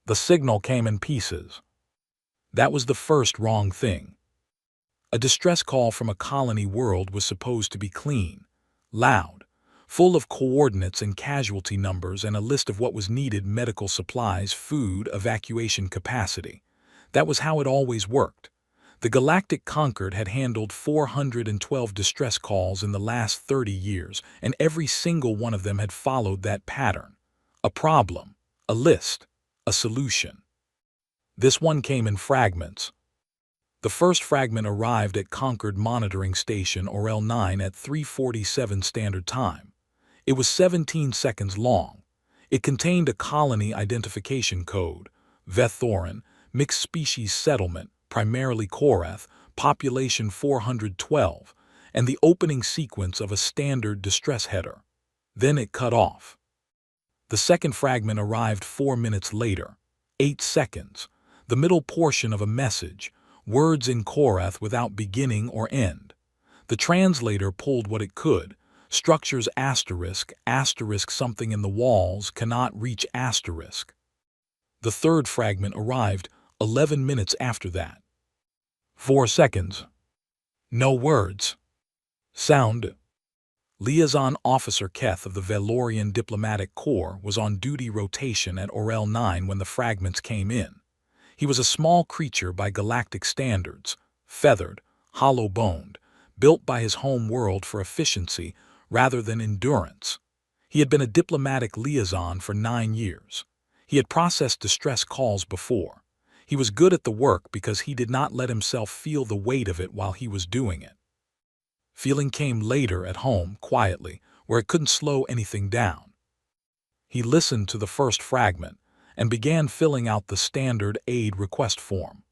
The signal came in pieces. That was the first wrong thing. A distress call from a colony world was supposed to be clean, loud, full of coordinates and casualty numbers and a list of what was needed: medical supplies, food, evacuation capacity. That was how it always worked. The Galactic Concord had handled 412 distress calls in the last 30 years, and every single one of them had followed that pattern. A problem, a list, a solution. This one came in fragments. The first fragment arrived at Concord Monitoring Station, or L9, at 3:47 Standard Time. It was 17 seconds long. It contained a colony identification code, Vethoran, mixed species settlement, primarily Korath, population 412, and the opening sequence of a standard distress header. Then it cut off. The second fragment arrived 4 minutes later, 8 seconds, the middle portion of a message, words in Korath without beginning or end. The translator pulled what it could: structures asterisk, asterisk something in the walls, cannot reach asterisk. The third fragment arrived 11 minutes after that. 4 seconds. No words. Sound. Liaison Officer Keth of the Velorian Diplomatic Corps was on duty rotation at Orel 9 when the fragments came in. He was a small creature by galactic standards, feathered, hollow-boned, built by his home world for efficiency rather than endurance. He had been a diplomatic liaison for 9 years. He had processed distress calls before. He was good at the work because he did not let himself feel the weight of it while he was doing it. Feeling came later at home, quietly, where it couldn't slow anything down. He listened to the first fragment and began filling out the standard aid request form.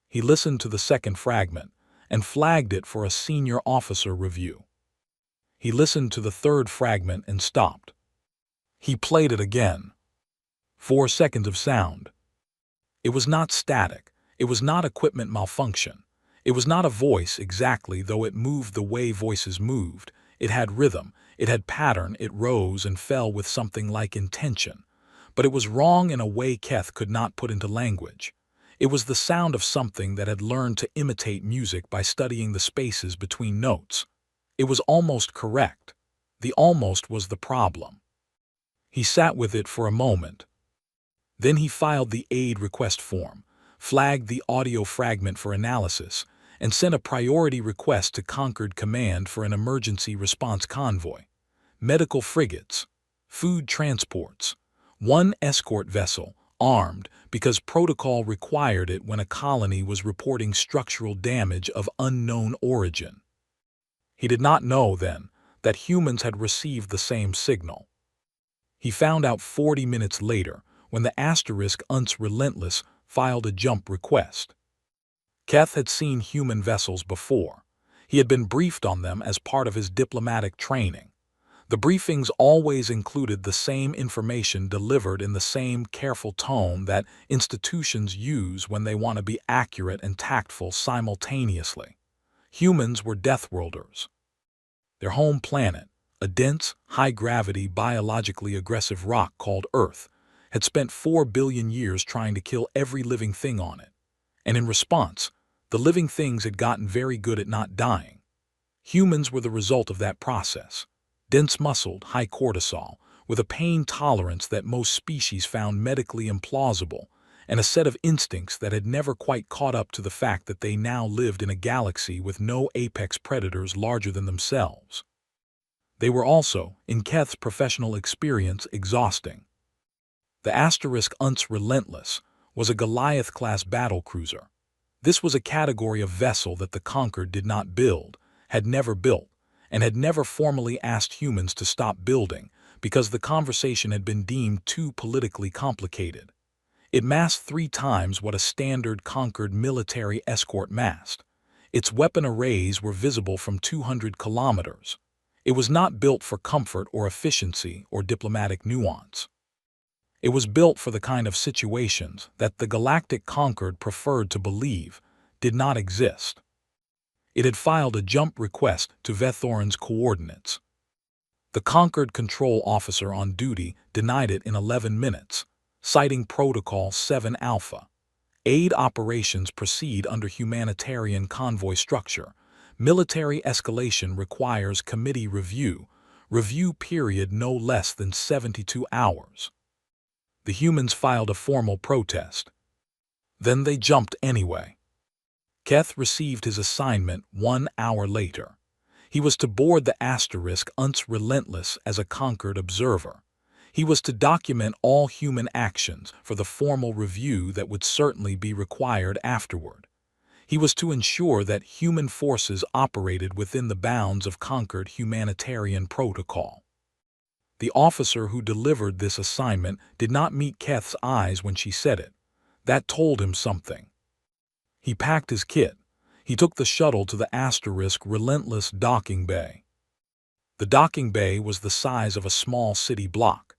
He listened to the second fragment and flagged it for a senior officer review. He listened to the third fragment and stopped. He played it again. 4 seconds of sound. It was not static. It was not equipment malfunction. It was not a voice exactly, though it moved the way voices moved. It had rhythm. It had pattern. It rose and fell with something like intention. But it was wrong in a way Keth could not put into language. It was the sound of something that had learned to imitate music by studying the spaces between notes. It was almost correct. The almost was the problem. He sat with it for a moment. Then he filed the aid request form, flagged the audio fragment for analysis, and sent a priority request to Concord Command for an emergency response convoy, medical frigates, food transports, 1 escort vessel, armed because protocol required it when a colony was reporting structural damage of unknown origin. He did not know then that humans had received the same signal. He found out 40 minutes later when the asterisk UNS Relentless filed a jump request. Keth had seen human vessels before. He had been briefed on them as part of his diplomatic training. The briefings always included the same information delivered in the same careful tone that institutions use when they want to be accurate and tactful simultaneously. Humans were Deathworlders. Their home planet, a dense, high-gravity, biologically aggressive rock called Earth, had spent 4 billion years trying to kill every living thing on it. And in response, the living things had gotten very good at not dying. Humans were the result of that process. Dense-muscled, high cortisol, with a pain tolerance that most species found medically implausible, and a set of instincts that had never quite caught up to the fact that they now lived in a galaxy with no apex predators larger than themselves. They were also, in Keth's professional experience, exhausting. The asterisk UNS Relentless was a Goliath-class battlecruiser. This was a category of vessel that the Concord did not build, had never built, and had never formally asked humans to stop building because the conversation had been deemed too politically complicated. It massed 3 times what a standard Concord military escort massed. Its weapon arrays were visible from 200 kilometers. It was not built for comfort or efficiency or diplomatic nuance. It was built for the kind of situations that the Galactic Concord preferred to believe did not exist. It had filed a jump request to Vethoran's coordinates. The Concord control officer on duty denied it in 11 minutes, citing Protocol 7 Alpha. Aid operations proceed under humanitarian convoy structure. Military escalation requires committee review. Review period no less than 72 hours. The humans filed a formal protest. Then they jumped anyway. Keth received his assignment 1 hour later. He was to board the Asterisk Unts Relentless as a conquered observer. He was to document all human actions for the formal review that would certainly be required afterward. He was to ensure that human forces operated within the bounds of conquered humanitarian protocol. The officer who delivered this assignment did not meet Keth's eyes when she said it. That told him something. He packed his kit. He took the shuttle to the Asterisk Relentless docking bay. The docking bay was the size of a small city block.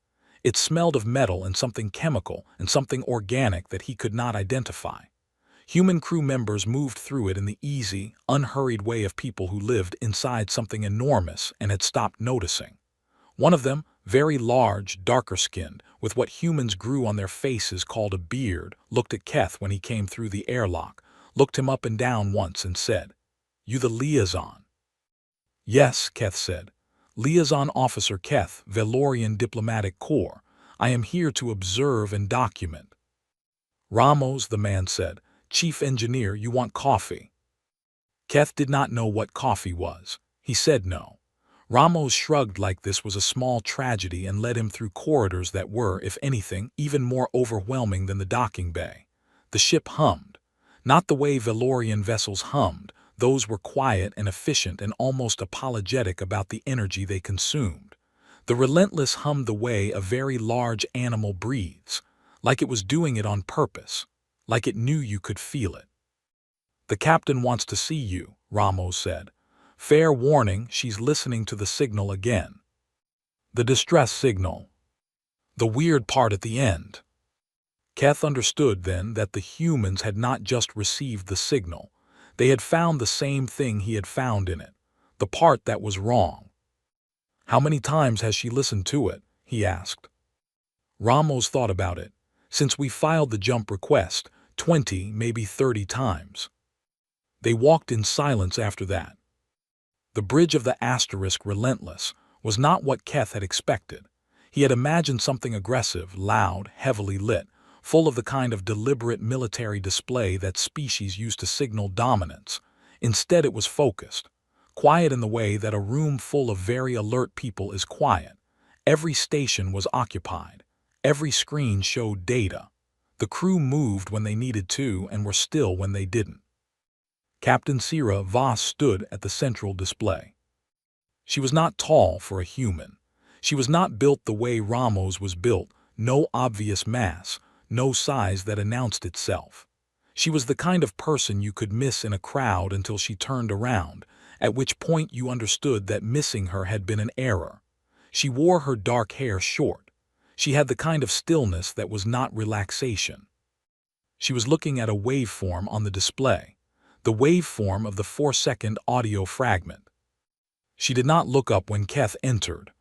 It smelled of metal and something chemical and something organic that he could not identify. Human crew members moved through it in the easy, unhurried way of people who lived inside something enormous and had stopped noticing. One of them, very large, darker-skinned, with what humans grew on their faces called a beard, looked at Keth when he came through the airlock, looked him up and down once and said, "You the liaison?" "Yes," Keth said. "Liaison Officer Keth, Valorian Diplomatic Corps. I am here to observe and document." "Ramos," the man said, "Chief Engineer, you want coffee?" Keth did not know what coffee was. He said no. Ramos shrugged like this was a small tragedy and led him through corridors that were, if anything, even more overwhelming than the docking bay. The ship hummed. Not the way Valorian vessels hummed. Those were quiet and efficient and almost apologetic about the energy they consumed. The Relentless hummed the way a very large animal breathes, like it was doing it on purpose, like it knew you could feel it. "The captain wants to see you," Ramos said. "Fair warning, she's listening to the signal again." The distress signal. The weird part at the end. Keth understood then that the humans had not just received the signal. They had found the same thing he had found in it, the part that was wrong. "How many times has she listened to it?" he asked. Ramos thought about it. "Since we filed the jump request, 20, maybe 30 times. They walked in silence after that. The bridge of the Asterisk Relentless was not what Keth had expected. He had imagined something aggressive, loud, heavily lit, full of the kind of deliberate military display that species use to signal dominance. Instead, it was focused, quiet in the way that a room full of very alert people is quiet. Every station was occupied. Every screen showed data. The crew moved when they needed to and were still when they didn't. Captain Sierra Voss stood at the central display. She was not tall for a human. She was not built the way Ramos was built, no obvious mass, no size that announced itself. She was the kind of person you could miss in a crowd until she turned around, at which point you understood that missing her had been an error. She wore her dark hair short. She had the kind of stillness that was not relaxation. She was looking at a waveform on the display, the waveform of the 4-second audio fragment. She did not look up when Keth entered.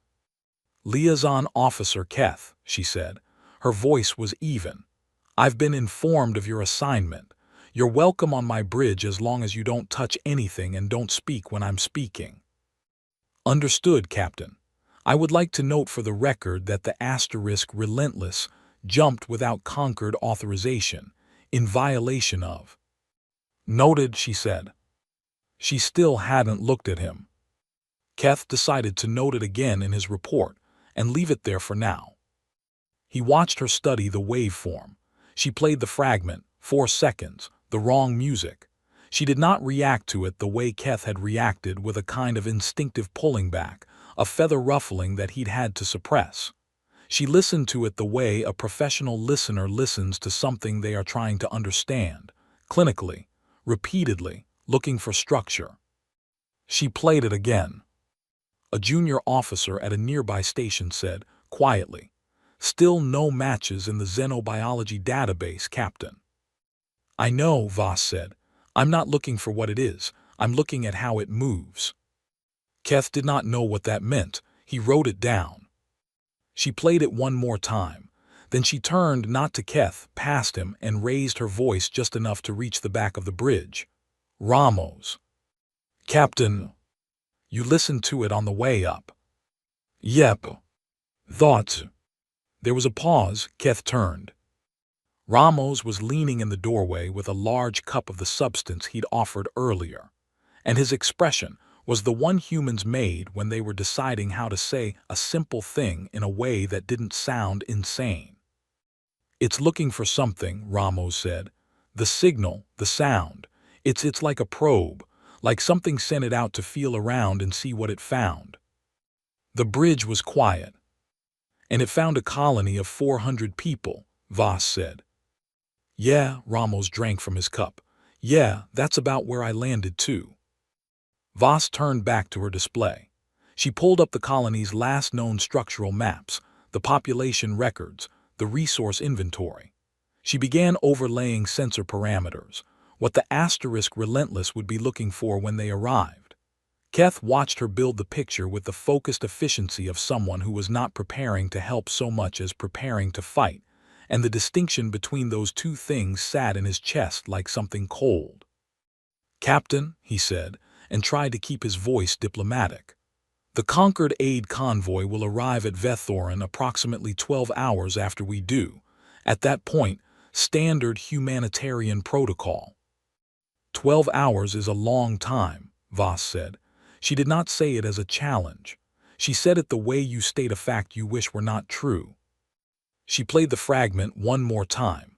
"Liaison Officer Keth," she said. Her voice was even. "I've been informed of your assignment. You're welcome on my bridge as long as you don't touch anything and don't speak when I'm speaking." "Understood, Captain. I would like to note for the record that the Asterisk Relentless jumped without conquered authorization, in violation of." "Noted," she said. She still hadn't looked at him. Keth decided to note it again in his report and leave it there for now. He watched her study the waveform. She played the fragment, 4 seconds, the wrong music. She did not react to it the way Keth had reacted, with a kind of instinctive pulling back, a feather ruffling that he'd had to suppress. She listened to it the way a professional listener listens to something they are trying to understand, clinically, repeatedly, looking for structure. She played it again. A junior officer at a nearby station said, quietly, "Still no matches in the xenobiology database, Captain." "I know," Voss said. "I'm not looking for what it is. I'm looking at how it moves." Keth did not know what that meant. He wrote it down. She played it one more time. Then she turned not to Keth, past him, and raised her voice just enough to reach the back of the bridge. Ramos. Captain. You listened to it on the way up. Yep. Thoughts. There was a pause. Keth turned. Ramos was leaning in the doorway with a large cup of the substance he'd offered earlier, and his expression was the one humans made when they were deciding how to say a simple thing in a way that didn't sound insane. It's looking for something, Ramos said. The signal, the sound. It's like a probe, like something sent it out to feel around and see what it found. The bridge was quiet. And it found a colony of 400 people, Voss said. Yeah, Ramos drank from his cup. Yeah, that's about where I landed too. Voss turned back to her display. She pulled up the colony's last known structural maps, the population records, the resource inventory. She began overlaying sensor parameters, what the asterisk Relentless would be looking for when they arrived. Keth watched her build the picture with the focused efficiency of someone who was not preparing to help so much as preparing to fight, and the distinction between those two things sat in his chest like something cold. Captain, he said, and tried to keep his voice diplomatic. The Concord aid convoy will arrive at Vethorin approximately 12 hours after we do. At that point, standard humanitarian protocol. 12 hours is a long time, Voss said. She did not say it as a challenge. She said it the way you state a fact you wish were not true. She played the fragment one more time.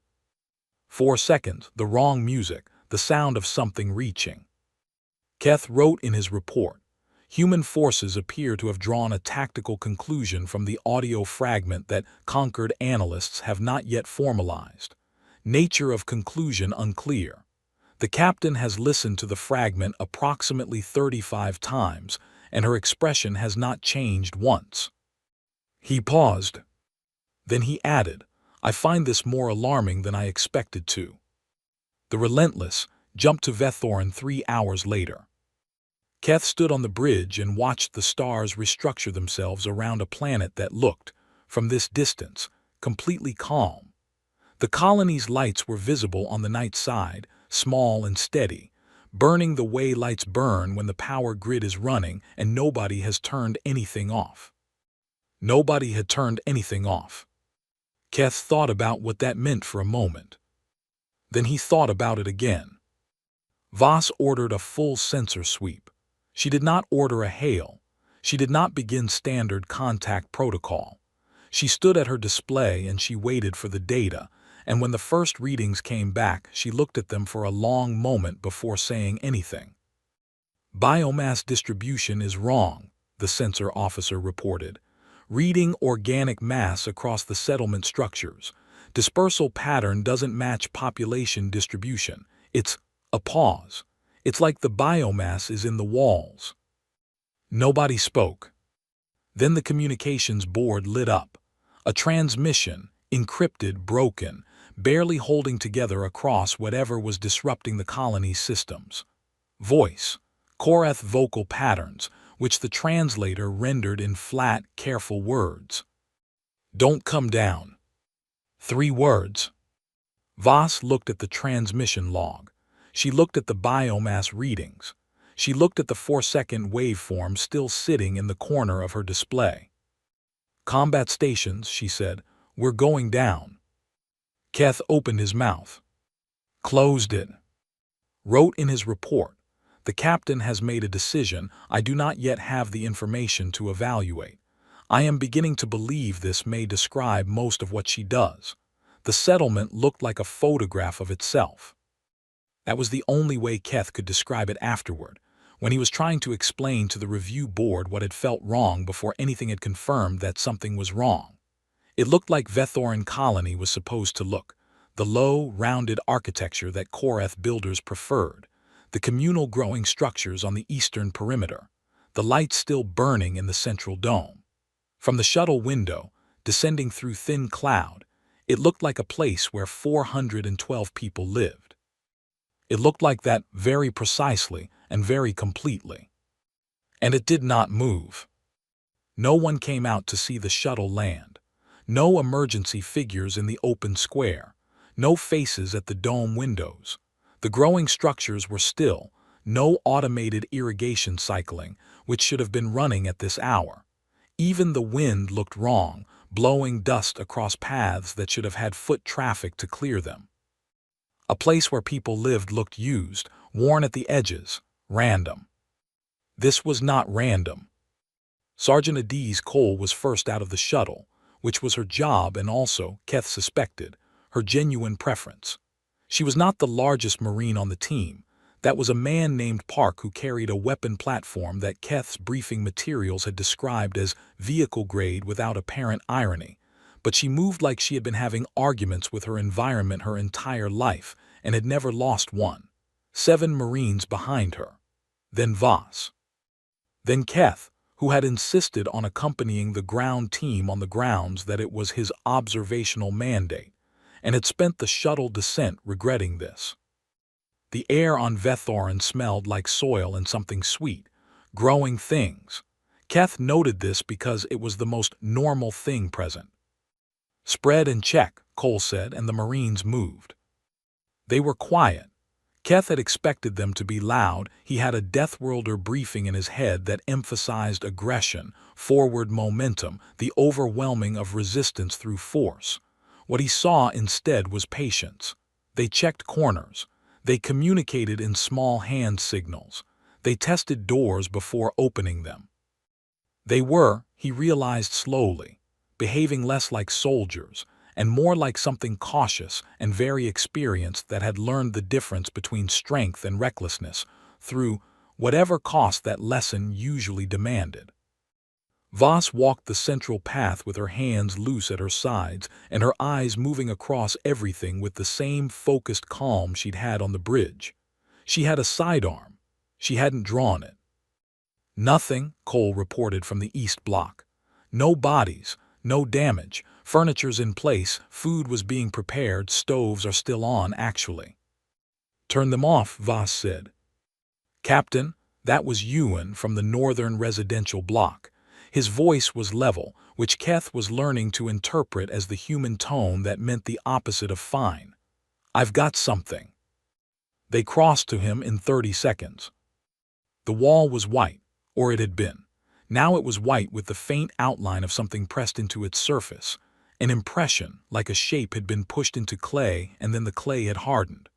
4 seconds, the wrong music, the sound of something reaching. Keth wrote in his report, human forces appear to have drawn a tactical conclusion from the audio fragment that Concord analysts have not yet formalized. Nature of conclusion unclear. The captain has listened to the fragment approximately 35 times, and her expression has not changed once. He paused. Then he added, I find this more alarming than I expected to. The Relentless jumped to Vethorin 3 hours later. Keth stood on the bridge and watched the stars restructure themselves around a planet that looked, from this distance, completely calm. The colony's lights were visible on the night side, small and steady, burning the way lights burn when the power grid is running and nobody has turned anything off. Nobody had turned anything off. Keth thought about what that meant for a moment. Then he thought about it again. Voss ordered a full sensor sweep. She did not order a hail. She did not begin standard contact protocol. She stood at her display and she waited for the data, and when the first readings came back, she looked at them for a long moment before saying anything. Biomass distribution is wrong, the sensor officer reported. Reading organic mass across the settlement structures. Dispersal pattern doesn't match population distribution. It's a pause. It's like the biomass is in the walls. Nobody spoke. Then the communications board lit up. A transmission, encrypted, broken, barely holding together across whatever was disrupting the colony's systems. Voice, Korath vocal patterns, which the translator rendered in flat, careful words. Don't come down. 3 words. Voss looked at the transmission log. She looked at the biomass readings. She looked at the 4-second waveform still sitting in the corner of her display. Combat stations, she said, we're going down. Keth opened his mouth. Closed it. Wrote in his report, the captain has made a decision. I do not yet have the information to evaluate. I am beginning to believe this may describe most of what she does. The settlement looked like a photograph of itself. That was the only way Keth could describe it afterward, when he was trying to explain to the review board what had felt wrong before anything had confirmed that something was wrong. It looked like Vethorin colony was supposed to look, the low, rounded architecture that Korath builders preferred, the communal growing structures on the eastern perimeter, the lights still burning in the central dome. From the shuttle window, descending through thin cloud, it looked like a place where 412 people lived. It looked like that very precisely and very completely. And it did not move. No one came out to see the shuttle land. No emergency figures in the open square. No faces at the dome windows. The growing structures were still. No automated irrigation cycling, which should have been running at this hour. Even the wind looked wrong, blowing dust across paths that should have had foot traffic to clear them. A place where people lived looked used, worn at the edges, random. This was not random. Sergeant Adiz Cole was first out of the shuttle, which was her job and also, Keth suspected, her genuine preference. She was not the largest Marine on the team. That was a man named Park who carried a weapon platform that Keth's briefing materials had described as vehicle grade without apparent irony. But she moved like she had been having arguments with her environment her entire life and had never lost one. 7 Marines behind her. Then Voss. Then Keth, who had insisted on accompanying the ground team on the grounds that it was his observational mandate, and had spent the shuttle descent regretting this. The air on Vethorin smelled like soil and something sweet, growing things. Keth noted this because it was the most normal thing present. "Spread and check," Cole said, and the Marines moved. They were quiet. Keth had expected them to be loud. He had a Deathworlder briefing in his head that emphasized aggression, forward momentum, the overwhelming of resistance through force. What he saw instead was patience. They checked corners. They communicated in small hand signals. They tested doors before opening them. They were, he realized slowly, behaving less like soldiers and more like something cautious and very experienced that had learned the difference between strength and recklessness through whatever cost that lesson usually demanded. Voss walked the central path with her hands loose at her sides and her eyes moving across everything with the same focused calm she'd had on the bridge. She had a sidearm. She hadn't drawn it. "Nothing," Cole reported from the East Block. "No bodies, no damage. Furniture's in place, food was being prepared, stoves are still on, actually." "Turn them off," Voss said. "Captain," that was Ewan from the northern residential block. His voice was level, which Keth was learning to interpret as the human tone that meant the opposite of fine. "I've got something." They crossed to him in 30 seconds. The wall was white, or it had been. Now it was white with the faint outline of something pressed into its surface. An impression, like a shape had been pushed into clay and then the clay had hardened.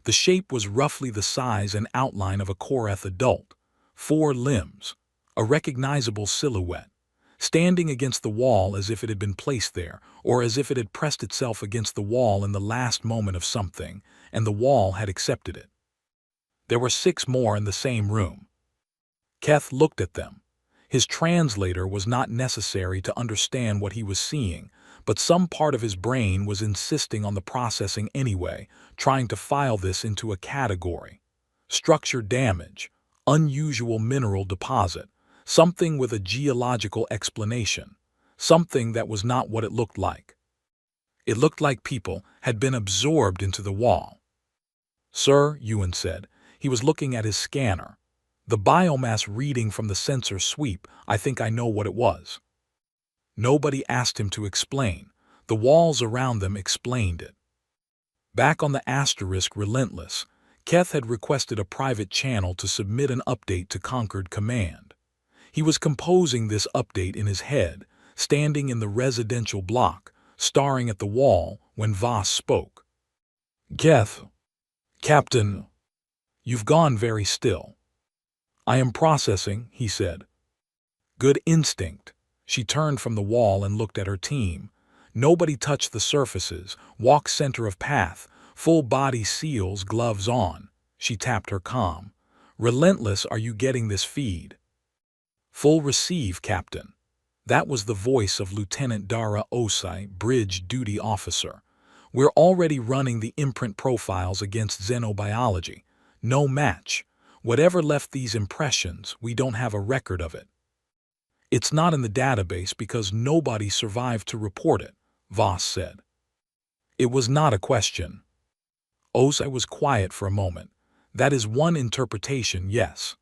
The shape was roughly the size and outline of a Korath adult. 4 limbs. A recognizable silhouette. Standing against the wall as if it had been placed there, or as if it had pressed itself against the wall in the last moment of something, and the wall had accepted it. There were 6 more in the same room. Keth looked at them. His translator was not necessary to understand what he was seeing, but some part of his brain was insisting on the processing anyway, trying to file this into a category. Structure damage, unusual mineral deposit, something with a geological explanation, something that was not what it looked like. It looked like people had been absorbed into the wall. "Sir," Ewan said. He was looking at his scanner. "The biomass reading from the sensor sweep, I think I know what it was." Nobody asked him to explain. The walls around them explained it. Back on the asterisk Relentless, Keth had requested a private channel to submit an update to Concord Command. He was composing this update in his head, standing in the residential block, staring at the wall when Voss spoke. "Keth, Captain, you've gone very still." "I am processing," he said. "Good instinct." She turned from the wall and looked at her team. Nobody touched the surfaces, walk center of path, full body seals, gloves on. She tapped her comm. "Relentless, are you getting this feed?" "Full receive, Captain." That was the voice of Lieutenant Dara Osai, bridge duty officer. "We're already running the imprint profiles against xenobiology. No match. Whatever left these impressions, we don't have a record of it." "It's not in the database because nobody survived to report it," Voss said. It was not a question. Osai was quiet for a moment. "That is one interpretation, yes."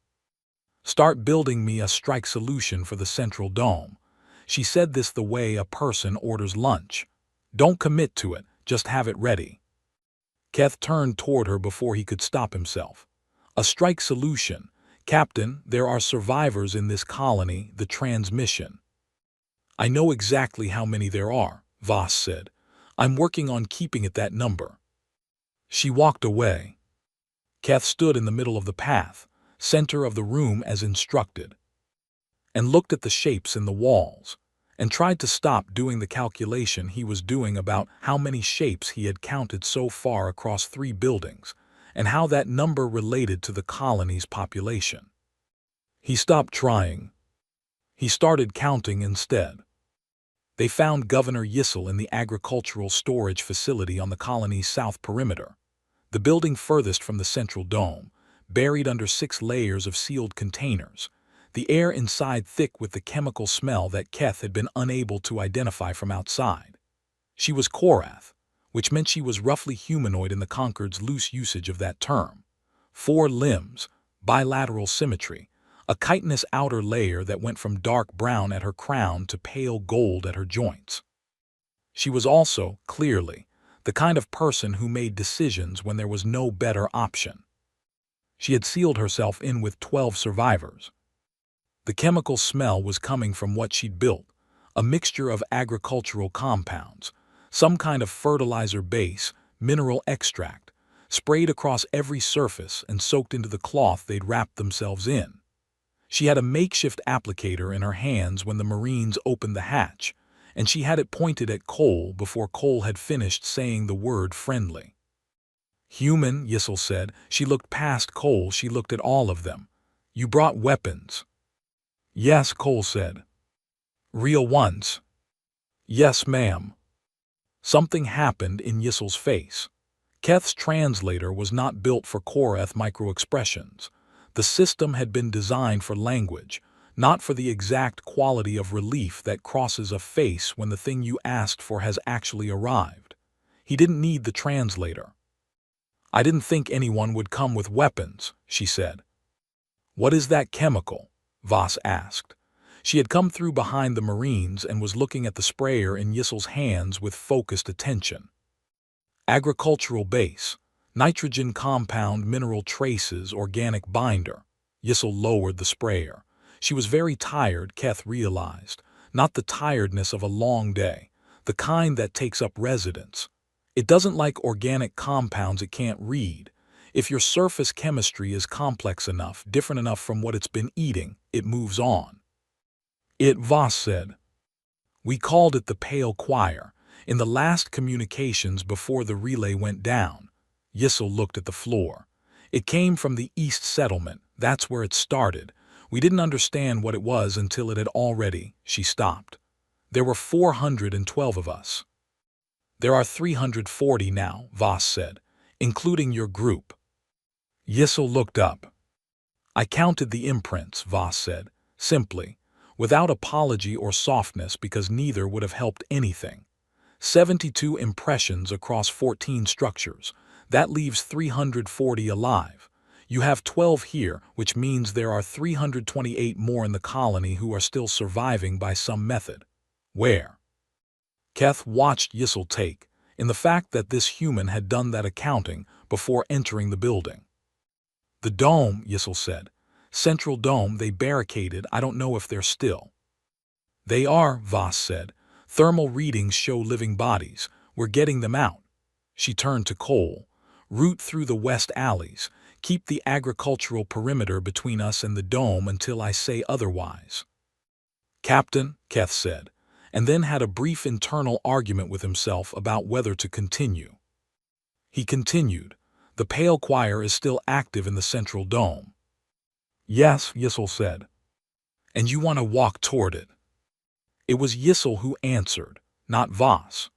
"Start building me a strike solution for the central dome." She said this the way a person orders lunch. Don't commit to it, just have it ready. Keth turned toward her before he could stop himself. A strike solution. Captain, there are survivors in this colony, the transmission. I know exactly how many there are, Voss said. I'm working on keeping it that number. She walked away. Keth stood in the middle of the path, center of the room as instructed, and looked at the shapes in the walls, and tried to stop doing the calculation he was doing about how many shapes he had counted so far across 3 buildings, and how that number related to the colony's population. He stopped trying. He started counting instead. They found Governor Yissel in the agricultural storage facility on the colony's south perimeter, the building furthest from the central dome, buried under 6 layers of sealed containers, the air inside thick with the chemical smell that Keth had been unable to identify from outside. She was Korath, which meant she was roughly humanoid in the Concord's loose usage of that term. 4 limbs, bilateral symmetry, a chitinous outer layer that went from dark brown at her crown to pale gold at her joints. She was also, clearly, the kind of person who made decisions when there was no better option. She had sealed herself in with 12 survivors. The chemical smell was coming from what she'd built, a mixture of agricultural compounds, some kind of fertilizer base, mineral extract, sprayed across every surface and soaked into the cloth they'd wrapped themselves in. She had a makeshift applicator in her hands when the Marines opened the hatch, and she had it pointed at Cole before Cole had finished saying the word friendly. Human, Yissel said. She looked past Cole, she looked at all of them. You brought weapons. Yes, Cole said. Real ones. Yes, ma'am. Something happened in Yissel's face. Keth's translator was not built for Korath microexpressions. The system had been designed for language, not for the exact quality of relief that crosses a face when the thing you asked for has actually arrived. He didn't need the translator. I didn't think anyone would come with weapons, she said. What is that chemical? Voss asked. She had come through behind the Marines and was looking at the sprayer in Yissel's hands with focused attention. Agricultural base. Nitrogen compound, mineral traces, organic binder. Yissel lowered the sprayer. She was very tired, Keth realized. Not the tiredness of a long day, the kind that takes up residence. It doesn't like organic compounds it can't read. If your surface chemistry is complex enough, different enough from what it's been eating, it moves on. Voss said. We called it the Pale Choir, in the last communications before the relay went down. Yissel looked at the floor. It came from the East Settlement, that's where it started. We didn't understand what it was until it had already, she stopped. There were 412 of us. There are 340 now, Voss said, including your group. Yissel looked up. I counted the imprints, Voss said, simply, without apology or softness because neither would have helped anything. 72 impressions across 14 structures. That leaves 340 alive. You have 12 here, which means there are 328 more in the colony who are still surviving by some method. Where? Keth watched Yissel take, in the fact that this human had done that accounting before entering the building. The dome, Yissel said. Central dome, they barricaded. I don't know if they're still. They are, Voss said. Thermal readings show living bodies. We're getting them out. She turned to Cole. Route through the west alleys. Keep the agricultural perimeter between us and the dome until I say otherwise. Captain, Keth said, and then had a brief internal argument with himself about whether to continue. He continued. The Pale Choir is still active in the central dome. Yes, Yissel said. And you want to walk toward it. It was Yissel who answered, not Voss.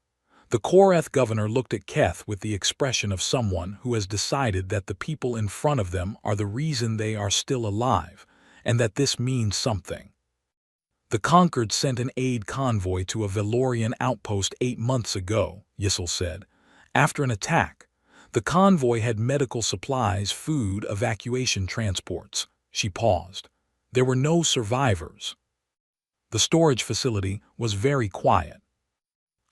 The Korath governor looked at Keth with the expression of someone who has decided that the people in front of them are the reason they are still alive, and that this means something. The Concord sent an aid convoy to a Valorian outpost 8 months ago, Yissel said. After an attack, the convoy had medical supplies, food, evacuation transports. She paused. There were no survivors. The storage facility was very quiet.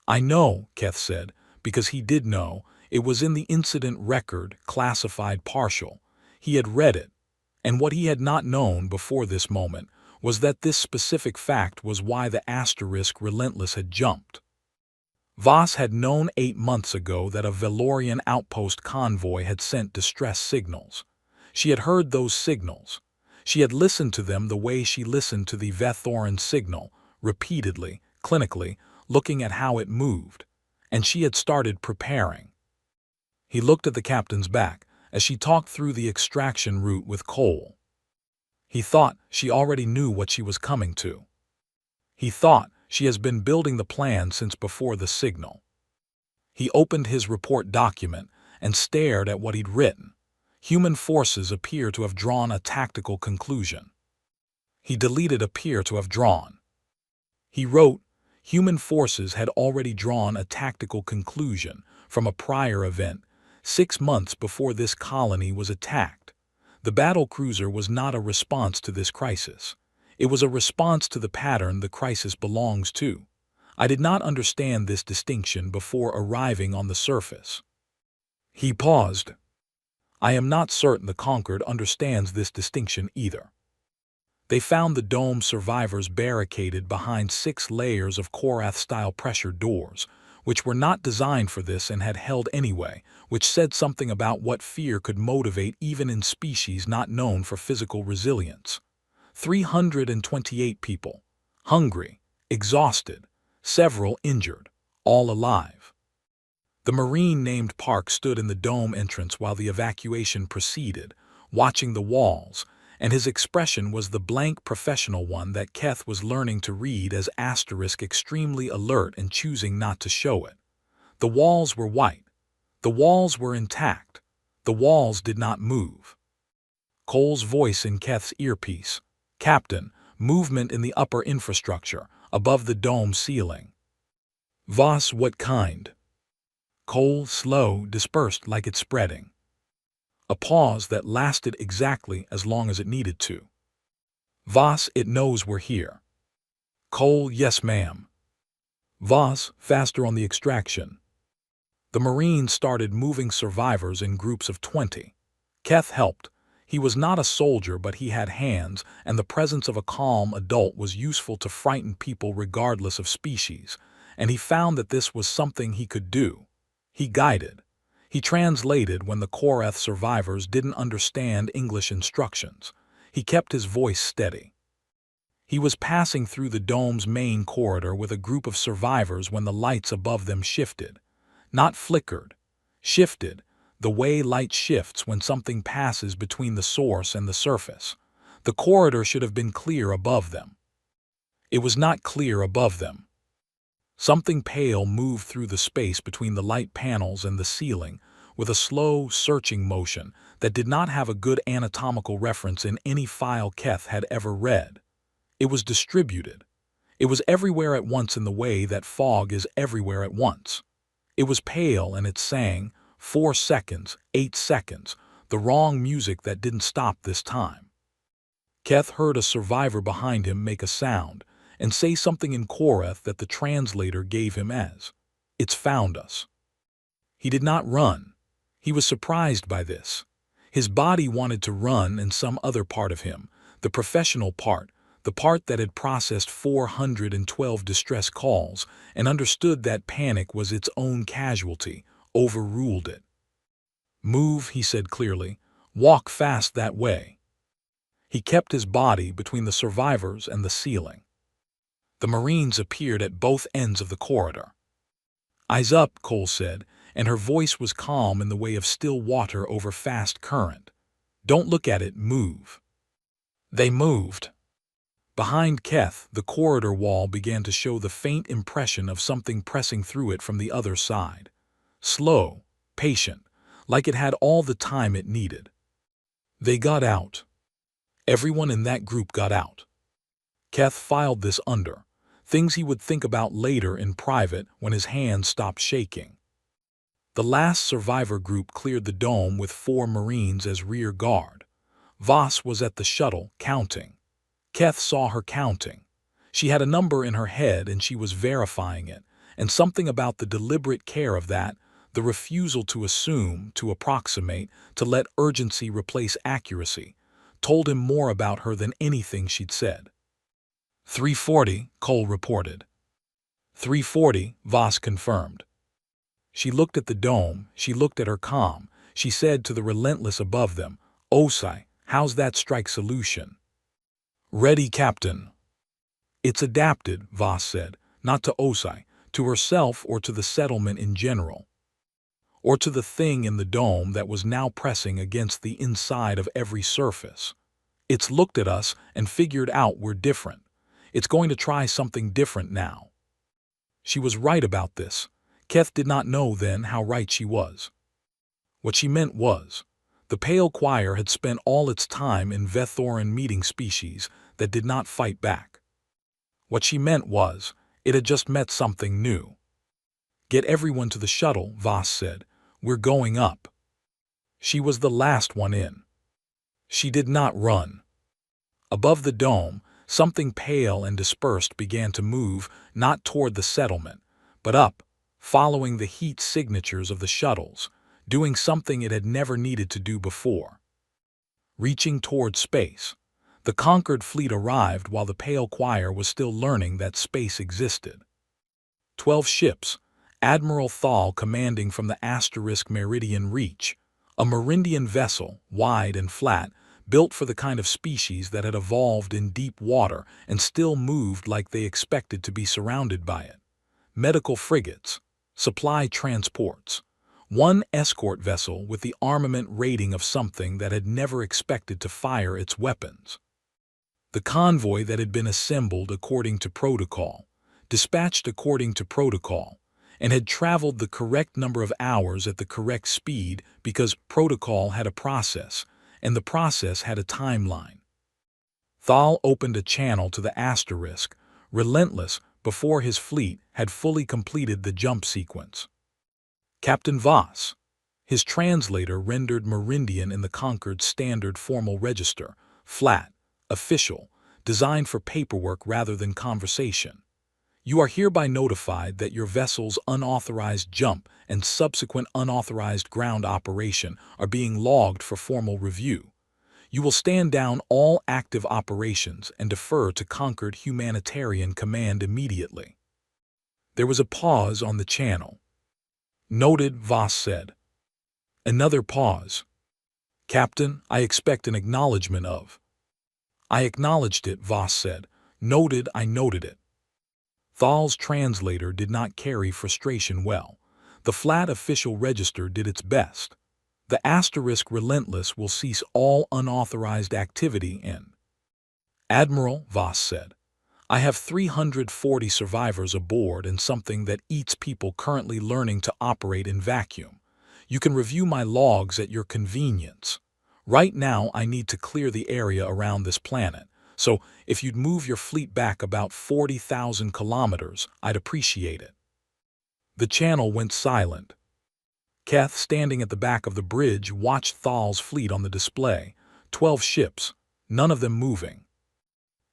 "I know," Keth said, because he did know. It was in the incident record, classified partial. He had read it, and what he had not known before this moment was that this specific fact was why the asterisk Relentless had jumped. Voss had known 8 months ago that a Valorian outpost convoy had sent distress signals. She had heard those signals. She had listened to them the way she listened to the Vethoran signal, repeatedly, clinically, looking at how it moved, and she had started preparing. He looked at the captain's back as she talked through the extraction route with Cole. He thought she already knew what she was coming to. He thought she has been building the plan since before the signal. He opened his report document and stared at what he'd written. Human forces appear to have drawn a tactical conclusion. He deleted appear to have drawn. He wrote, human forces had already drawn a tactical conclusion from a prior event 6 months before this colony was attacked. The battlecruiser was not a response to this crisis. It was a response to the pattern the crisis belongs to. I did not understand this distinction before arriving on the surface. He paused. I am not certain the Conquered understands this distinction either. They found the dome survivors barricaded behind 6 layers of Korath-style pressure doors, which were not designed for this and had held anyway, which said something about what fear could motivate even in species not known for physical resilience. 328 people, hungry, exhausted, several injured, all alive. The Marine named Park stood in the dome entrance while the evacuation proceeded, watching the walls, and his expression was the blank professional one that Keth was learning to read as asterisk extremely alert and choosing not to show it. The walls were white. The walls were intact. The walls did not move. Cole's voice in Keth's earpiece. Captain, movement in the upper infrastructure, above the dome ceiling. Voss, what kind? Cole, slow, dispersed like it's spreading. A pause that lasted exactly as long as it needed to. Voss, it knows we're here. Cole, yes ma'am. Voss, faster on the extraction. The Marines started moving survivors in groups of 20. Keth helped. He was not a soldier, but he had hands, and the presence of a calm adult was useful to frighten people regardless of species, and he found that this was something he could do. He guided. He translated when the Korath survivors didn't understand English instructions. He kept his voice steady. He was passing through the dome's main corridor with a group of survivors when the lights above them shifted. Not flickered. Shifted. The way light shifts when something passes between the source and the surface. The corridor should have been clear above them. It was not clear above them. Something pale moved through the space between the light panels and the ceiling with a slow, searching motion that did not have a good anatomical reference in any file Keth had ever read. It was distributed. It was everywhere at once in the way that fog is everywhere at once. It was pale and it sang, 4 seconds, 8 seconds, the wrong music that didn't stop this time. Keth heard a survivor behind him make a sound and say something in Korath that the translator gave him as, "It's found us." He did not run. He was surprised by this. His body wanted to run, and some other part of him, the professional part, the part that had processed 412 distress calls and understood that panic was its own casualty, overruled it. "Move," he said clearly. "Walk fast that way." He kept his body between the survivors and the ceiling. The Marines appeared at both ends of the corridor. "Eyes up," Cole said, and her voice was calm in the way of still water over fast current. "Don't look at it, move." They moved. Behind Keth, the corridor wall began to show the faint impression of something pressing through it from the other side. Slow, patient, like it had all the time it needed. They got out. Everyone in that group got out. Keth filed this under. Things he would think about later in private when his hands stopped shaking. The last survivor group cleared the dome with 4 Marines as rear guard. Voss was at the shuttle, counting. Keth saw her counting. She had a number in her head and she was verifying it, and something about the deliberate care of that, the refusal to assume, to approximate, to let urgency replace accuracy, told him more about her than anything she'd said. 340, Cole reported. 340, Voss confirmed. She looked at the dome, she looked at her comm, she said to the relentless above them, "Osai, how's that strike solution?" "Ready, Captain." "It's adapted," Voss said, "not to Osai, to herself or to the settlement in general. Or to the thing in the dome that was now pressing against the inside of every surface. It's looked at us and figured out we're different. It's going to try something different now." She was right about this. Keth did not know then how right she was. What she meant was, the Pale Choir had spent all its time in Vethoran meeting species that did not fight back. What she meant was, it had just met something new. "Get everyone to the shuttle," Voss said. "We're going up." She was the last one in. She did not run. Above the dome, something pale and dispersed began to move, not toward the settlement, but up, following the heat signatures of the shuttles, doing something it had never needed to do before. Reaching toward space. The conquered fleet arrived while the Pale Choir was still learning that space existed. 12 ships, Admiral Thal commanding from the Asterisk Meridian Reach, a Merindian vessel, wide and flat, built for the kind of species that had evolved in deep water and still moved like they expected to be surrounded by it. Medical frigates, supply transports, one escort vessel with the armament rating of something that had never expected to fire its weapons. The convoy that had been assembled according to protocol, dispatched according to protocol, and had traveled the correct number of hours at the correct speed because protocol had a process, and the process had a timeline. Thal opened a channel to the Asterisk, relentless, before his fleet had fully completed the jump sequence. "Captain Voss." His translator rendered Merindian in the Conquered standard formal register, flat, official, designed for paperwork rather than conversation. "You are hereby notified that your vessel's unauthorized jump and subsequent unauthorized ground operation are being logged for formal review. You will stand down all active operations and defer to Conquered Humanitarian Command immediately." There was a pause on the channel. "Noted," Voss said. Another pause. "Captain, I expect an acknowledgement of." "I acknowledged it," Voss said. "Noted, I noted it." Thal's translator did not carry frustration well. The flat official register did its best. "The Asterisk Relentless will cease all unauthorized activity in." "Admiral," Voss said, "I have 340 survivors aboard and something that eats people currently learning to operate in vacuum. You can review my logs at your convenience. Right now I need to clear the area around this planet, so if you'd move your fleet back about 40,000 kilometers, I'd appreciate it." The channel went silent. Keth, standing at the back of the bridge, watched Thal's fleet on the display, 12 ships, none of them moving.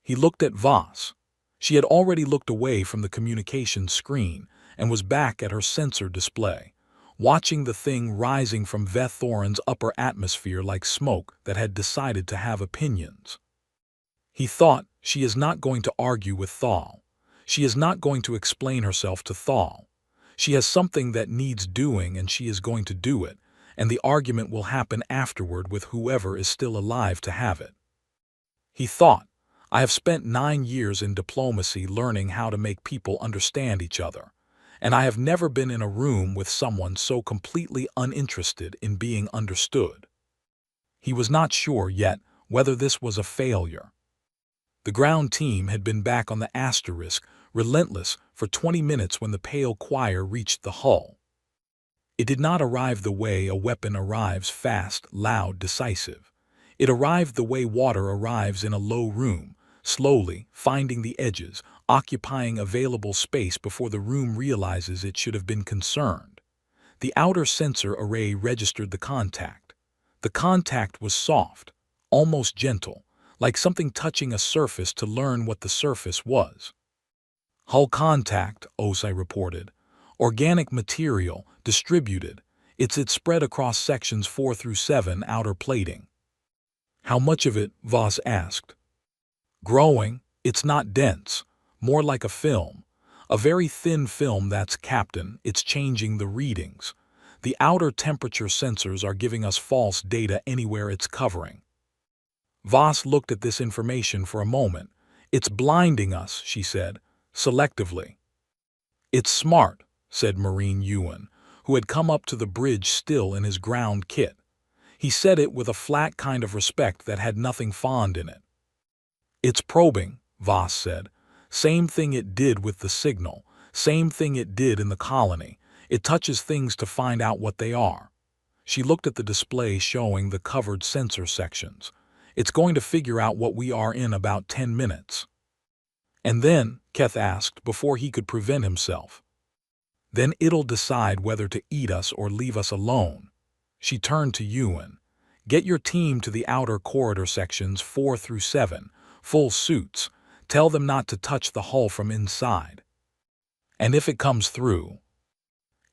He looked at Voss. She had already looked away from the communications screen and was back at her sensor display, watching the thing rising from Vethoran's upper atmosphere like smoke that had decided to have opinions. He thought, she is not going to argue with Thal. She is not going to explain herself to Thal. She has something that needs doing and she is going to do it, and the argument will happen afterward with whoever is still alive to have it. He thought, I have spent 9 years in diplomacy learning how to make people understand each other, and I have never been in a room with someone so completely uninterested in being understood. He was not sure yet whether this was a failure. The ground team had been back on the Asterisk, relentless, for 20 minutes when the Pale Choir reached the hull. It did not arrive the way a weapon arrives, fast, loud, decisive. It arrived the way water arrives in a low room, slowly, finding the edges, occupying available space before the room realizes it should have been concerned. The outer sensor array registered the contact. The contact was soft, almost gentle, like something touching a surface to learn what the surface was. Hull contact, OSI reported. Organic material, distributed. It's spread across sections 4 through 7 outer plating. How much of it? Voss asked. Growing. It's not dense. More like a film. A very thin film, that's Captain. It's changing the readings. The outer temperature sensors are giving us false data anywhere it's covering. Voss looked at this information for a moment. It's blinding us, she said, selectively. It's smart, said Marine Ewan, who had come up to the bridge still in his ground kit. He said it with a flat kind of respect that had nothing fond in it. It's probing, Voss said. Same thing it did with the signal. Same thing it did in the colony. It touches things to find out what they are. She looked at the display showing the covered sensor sections. It's going to figure out what we are in about 10 minutes. And then, Keth asked before he could prevent himself. Then it'll decide whether to eat us or leave us alone. She turned to Ewan. Get your team to the outer corridor sections 4 through 7, full suits. Tell them not to touch the hull from inside. And if it comes through,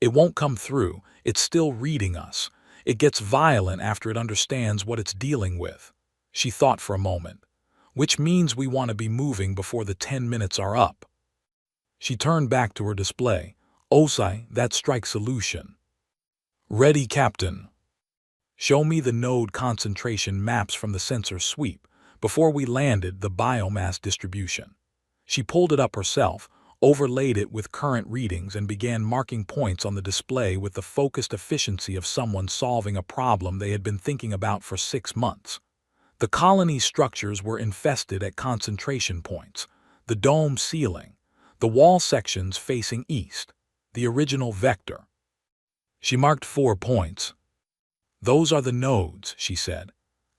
it won't come through. It's still reading us. It gets violent after it understands what it's dealing with. She thought for a moment. Which means we want to be moving before the 10 minutes are up. She turned back to her display. OSI, that strike solution. Ready, Captain. Show me the node concentration maps from the sensor sweep. Before we landed, the biomass distribution. She pulled it up herself, overlaid it with current readings, and began marking points on the display with the focused efficiency of someone solving a problem they had been thinking about for 6 months. The colony's structures were infested at concentration points, the dome ceiling, the wall sections facing east, the original vector. She marked 4 points. Those are the nodes, she said.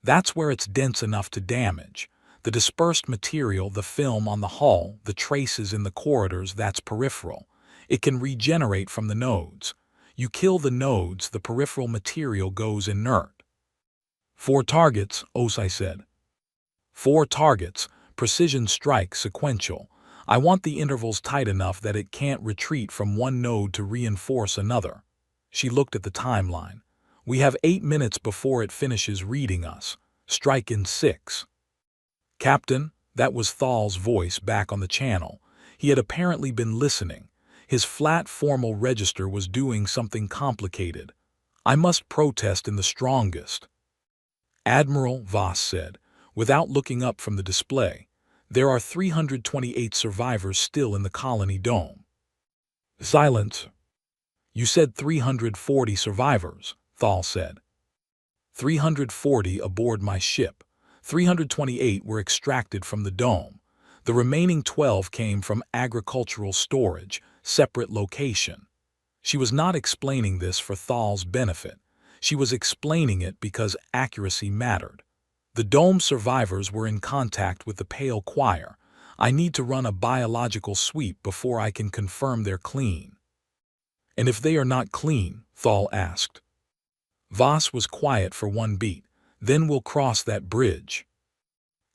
That's where it's dense enough to damage. The dispersed material, the film on the hull, the traces in the corridors, that's peripheral. It can regenerate from the nodes. You kill the nodes, the peripheral material goes inert. 4 targets, OSI said. 4 targets, precision strike, sequential. I want the intervals tight enough that it can't retreat from one node to reinforce another. She looked at the timeline. We have 8 minutes before it finishes reading us. Strike in 6. Captain, that was Thal's voice back on the channel. He had apparently been listening. His flat, formal register was doing something complicated. I must protest in the strongest. Admiral, Voss said, without looking up from the display. There are 328 survivors still in the colony dome. Silence. You said 340 survivors, Thal said. 340 aboard my ship. 328 were extracted from the dome. The remaining 12 came from agricultural storage, separate location. She was not explaining this for Thal's benefit. She was explaining it because accuracy mattered. The dome survivors were in contact with the Pale Choir. I need to run a biological sweep before I can confirm they're clean. And if they are not clean? Thal asked. Voss was quiet for one beat. Then we'll cross that bridge.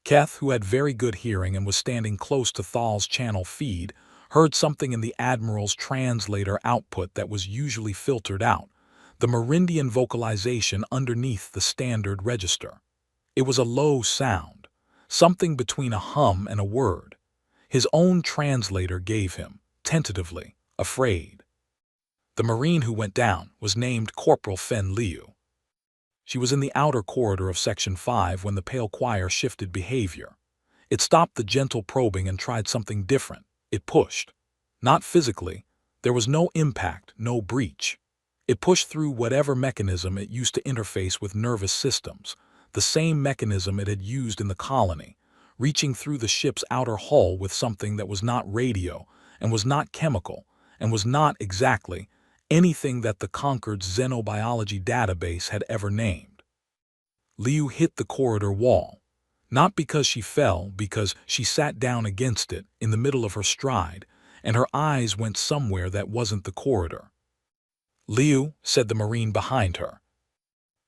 Keth, who had very good hearing and was standing close to Thal's channel feed, heard something in the Admiral's translator output that was usually filtered out, the Merindian vocalization underneath the standard register. It was a low sound, something between a hum and a word. His own translator gave him, tentatively, afraid. The Marine who went down was named Corporal Fen Liu. She was in the outer corridor of Section 5 when the Pale Choir shifted behavior. It stopped the gentle probing and tried something different. It pushed. Not physically. There was no impact, no breach. It pushed through whatever mechanism it used to interface with nervous systems, the same mechanism it had used in the colony, reaching through the ship's outer hull with something that was not radio, and was not chemical, and was not exactly anything that the Concord's xenobiology database had ever named. Liu hit the corridor wall, not because she fell, because she sat down against it in the middle of her stride, and her eyes went somewhere that wasn't the corridor. Liu, said the Marine behind her.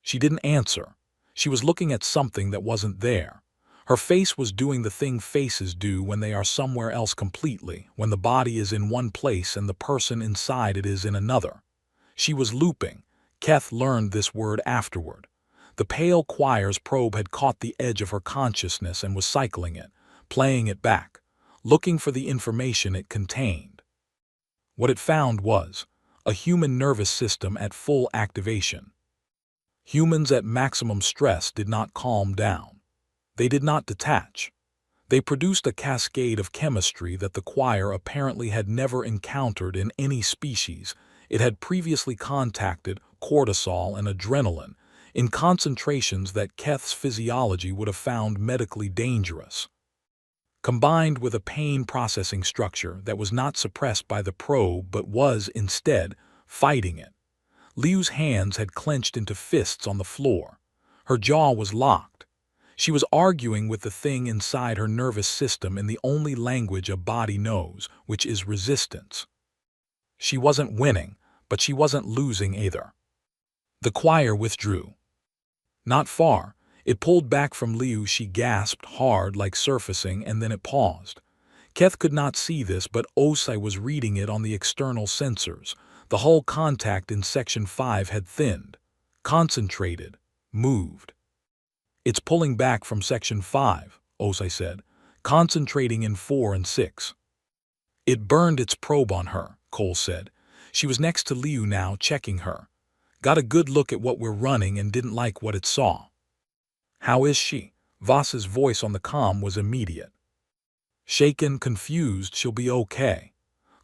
She didn't answer. She was looking at something that wasn't there. Her face was doing the thing faces do when they are somewhere else completely, when the body is in one place and the person inside it is in another. She was looping. Keth learned this word afterward. The pale choir's probe had caught the edge of her consciousness and was cycling it, playing it back, looking for the information it contained. What it found was a human nervous system at full activation. Humans at maximum stress did not calm down. They did not detach. They produced a cascade of chemistry that the choir apparently had never encountered in any species. It had previously contacted cortisol and adrenaline in concentrations that Keth's physiology would have found medically dangerous. Combined with a pain processing structure that was not suppressed by the probe but was, instead, fighting it. Liu's hands had clenched into fists on the floor. Her jaw was locked. She was arguing with the thing inside her nervous system in the only language a body knows, which is resistance. She wasn't winning, but she wasn't losing either. The choir withdrew. Not far. It pulled back from Liu. She gasped hard, like surfacing, and then it paused. Keth could not see this, but Osai was reading it on the external sensors. The hull contact in Section 5 had thinned, concentrated, moved. "It's pulling back from Section 5, Osai said, concentrating in 4 and 6. "It burned its probe on her," Cole said. She was next to Liu now, checking her. "Got a good look at what we're running and didn't like what it saw." "How is she?" Voss's voice on the comm was immediate. "Shaken, confused, she'll be okay."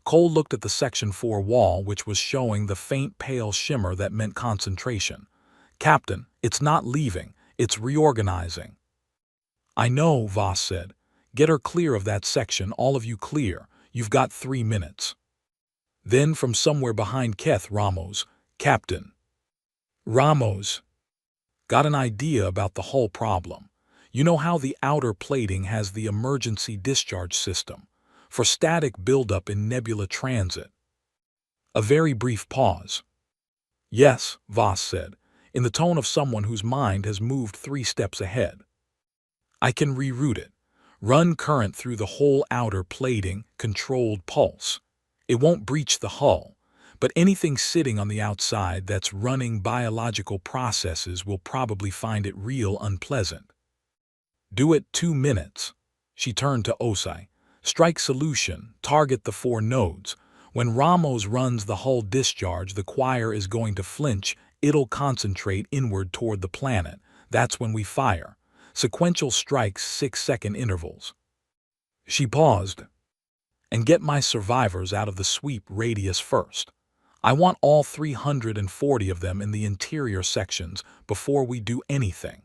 Cole looked at the Section 4 wall, which was showing the faint pale shimmer that meant concentration. "Captain, it's not leaving, it's reorganizing." "I know," Voss said. "Get her clear of that section, all of you clear. You've got 3 minutes. Then from somewhere behind Keth, Ramos, "Captain." Ramos. "Got an idea about the hull problem. You know how the outer plating has the emergency discharge system for static buildup in nebula transit?" A very brief pause. "Yes," Voss said, in the tone of someone whose mind has moved 3 steps ahead. "I can reroute it. Run current through the whole outer plating, controlled pulse. It won't breach the hull, but anything sitting on the outside that's running biological processes will probably find it real unpleasant. Do it 2 minutes." She turned to Osai. "Strike solution, target the 4 nodes. When Ramos runs the hull discharge, the choir is going to flinch. It'll concentrate inward toward the planet. That's when we fire. Sequential strikes, 6-second intervals." She paused. "And get my survivors out of the sweep radius first. I want all 340 of them in the interior sections before we do anything."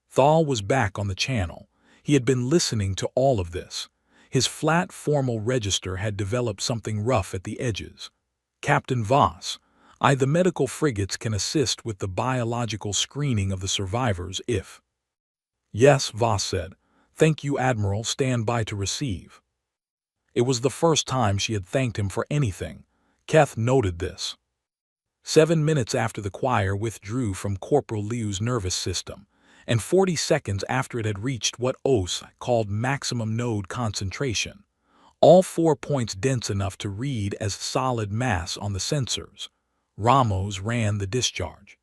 Thal was back on the channel. He had been listening to all of this. His flat, formal register had developed something rough at the edges. "Captain Voss, the medical frigates can assist with the biological screening of the survivors if—" "Yes," Voss said. "Thank you, Admiral. Stand by to receive." It was the first time she had thanked him for anything. Keth noted this. 7 minutes after the choir withdrew from Corporal Liu's nervous system, and 40 seconds after it had reached what Os called maximum node concentration, all 4 points dense enough to read as solid mass on the sensors, Ramos ran the discharge.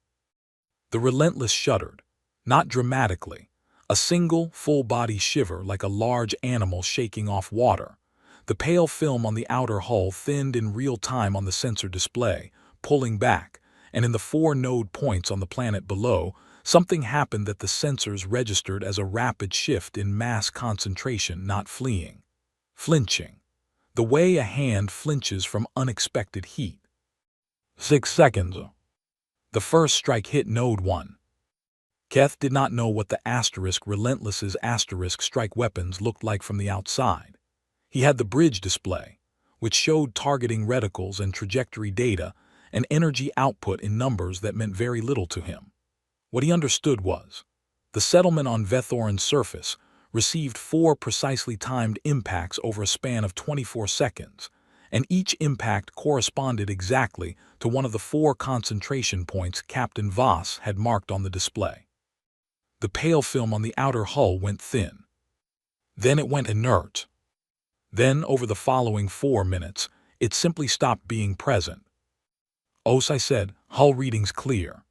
The Relentless shuddered, not dramatically, a single, full-body shiver like a large animal shaking off water. The pale film on the outer hull thinned in real time on the sensor display, pulling back, and in the 4 node points on the planet below, something happened that the sensors registered as a rapid shift in mass concentration, not fleeing. Flinching. The way a hand flinches from unexpected heat. 6 seconds. The first strike hit Node 1. Keth did not know what the Relentless's strike weapons looked like from the outside. He had the bridge display, which showed targeting reticles and trajectory data, and energy output in numbers that meant very little to him. What he understood was, the settlement on Vethorin's surface received 4 precisely timed impacts over a span of 24 seconds, and each impact corresponded exactly to one of the 4 concentration points Captain Voss had marked on the display. The pale film on the outer hull went thin. Then it went inert. Then, over the following 4 minutes, it simply stopped being present. "OS," I said, "hull readings clear."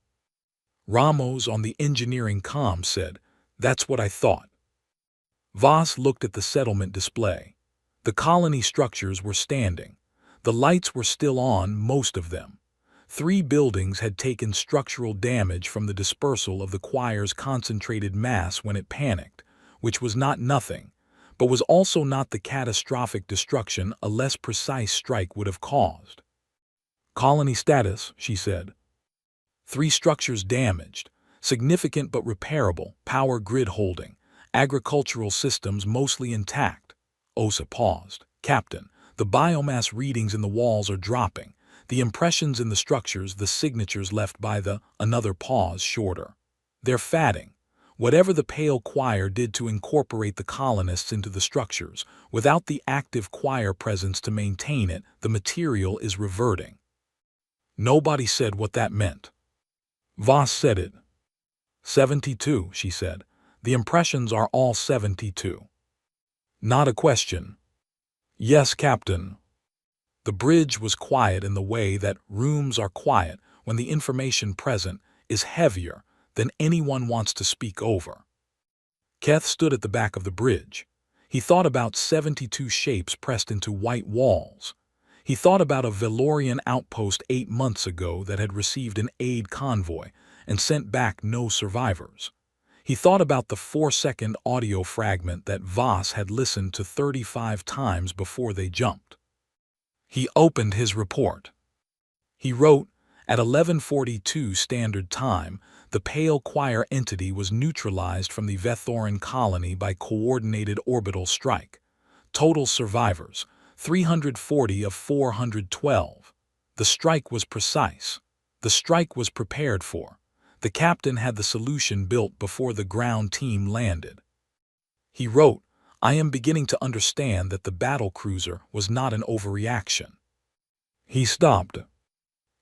Ramos on the engineering comm said, "That's what I thought." Voss looked at the settlement display. The colony structures were standing. The lights were still on, most of them. 3 buildings had taken structural damage from the dispersal of the choir's concentrated mass when it panicked, which was not nothing, but was also not the catastrophic destruction a less precise strike would have caused. "Colony status," she said. 3 structures damaged, significant but repairable, power grid holding, agricultural systems mostly intact. Osa paused. "Captain, the biomass readings in the walls are dropping. The impressions in the structures, the signatures left by the..." Another pause shorter. "They're fatting. Whatever the pale choir did to incorporate the colonists into the structures, without the active choir presence to maintain it, the material is reverting." Nobody said what that meant. Voss said it. 72, she said. "The impressions are all 72. Not a question." "Yes, Captain." The bridge was quiet in the way that rooms are quiet when the information present is heavier than anyone wants to speak over. Keth stood at the back of the bridge. He thought about 72 shapes pressed into white walls. He thought about a Valorian outpost 8 months ago that had received an aid convoy and sent back no survivors. He thought about the 4-second audio fragment that Voss had listened to 35 times before they jumped. He opened his report. He wrote, "At 11:42 Standard Time, the pale choir entity was neutralized from the Vethoran colony by coordinated orbital strike. Total survivors, 340 of 412. The strike was precise. The strike was prepared for. The captain had the solution built before the ground team landed." He wrote, "I am beginning to understand that the battle cruiser was not an overreaction." He stopped.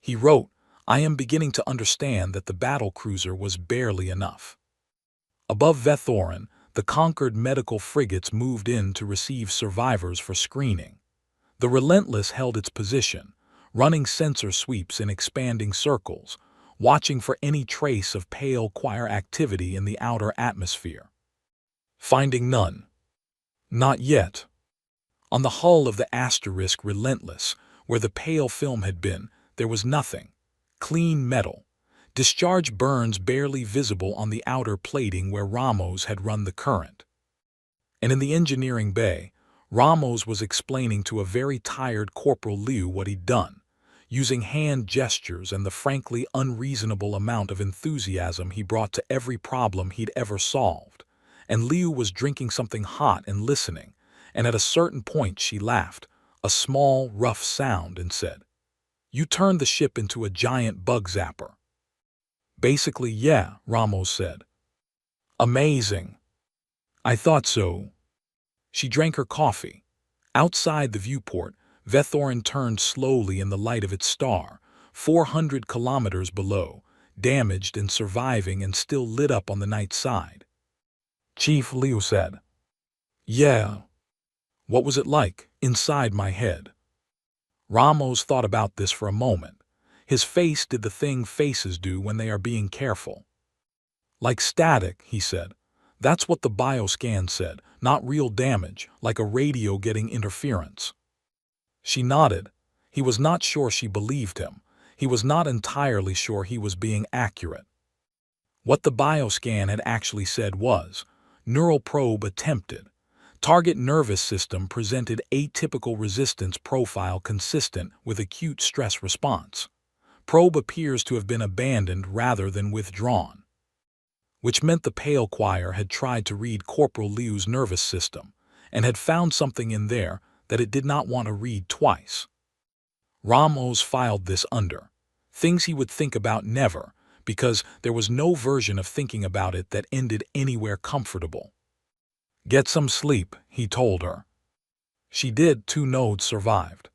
He wrote, "I am beginning to understand that the battle cruiser was barely enough." Above Vethoran, the conquered medical frigates moved in to receive survivors for screening. The Relentless held its position, running sensor sweeps in expanding circles, watching for any trace of pale choir activity in the outer atmosphere. Finding none. Not yet. On the hull of the Asterisk Relentless, where the pale film had been, there was nothing. Clean metal. Discharge burns barely visible on the outer plating where Ramos had run the current. And in the engineering bay, Ramos was explaining to a very tired Corporal Liu what he'd done, using hand gestures and the frankly unreasonable amount of enthusiasm he brought to every problem he'd ever solved. And Liu was drinking something hot and listening, and at a certain point she laughed, a small, rough sound, and said, "You turned the ship into a giant bug zapper." "Basically, yeah," Ramos said. "Amazing." "I thought so." She drank her coffee. Outside the viewport, Vethoran turned slowly in the light of its star, 400 kilometers below, damaged and surviving and still lit up on the night side. Chief Liu said, "Yeah." "What was it like, inside my head?" Ramos thought about this for a moment. His face did the thing faces do when they are being careful. "Like static," he said. "That's what the bioscan said, not real damage, like a radio getting interference." She nodded. He was not sure she believed him. He was not entirely sure he was being accurate. What the bioscan had actually said was, "Neural probe attempted. Target nervous system presented atypical resistance profile consistent with acute stress response. Probe appears to have been abandoned rather than withdrawn." Which meant the pale choir had tried to read Corporal Liu's nervous system and had found something in there that it did not want to read twice. Ramos filed this under things he would think about never, because there was no version of thinking about it that ended anywhere comfortable. "Get some sleep," he told her. She did. 2 nodes survived.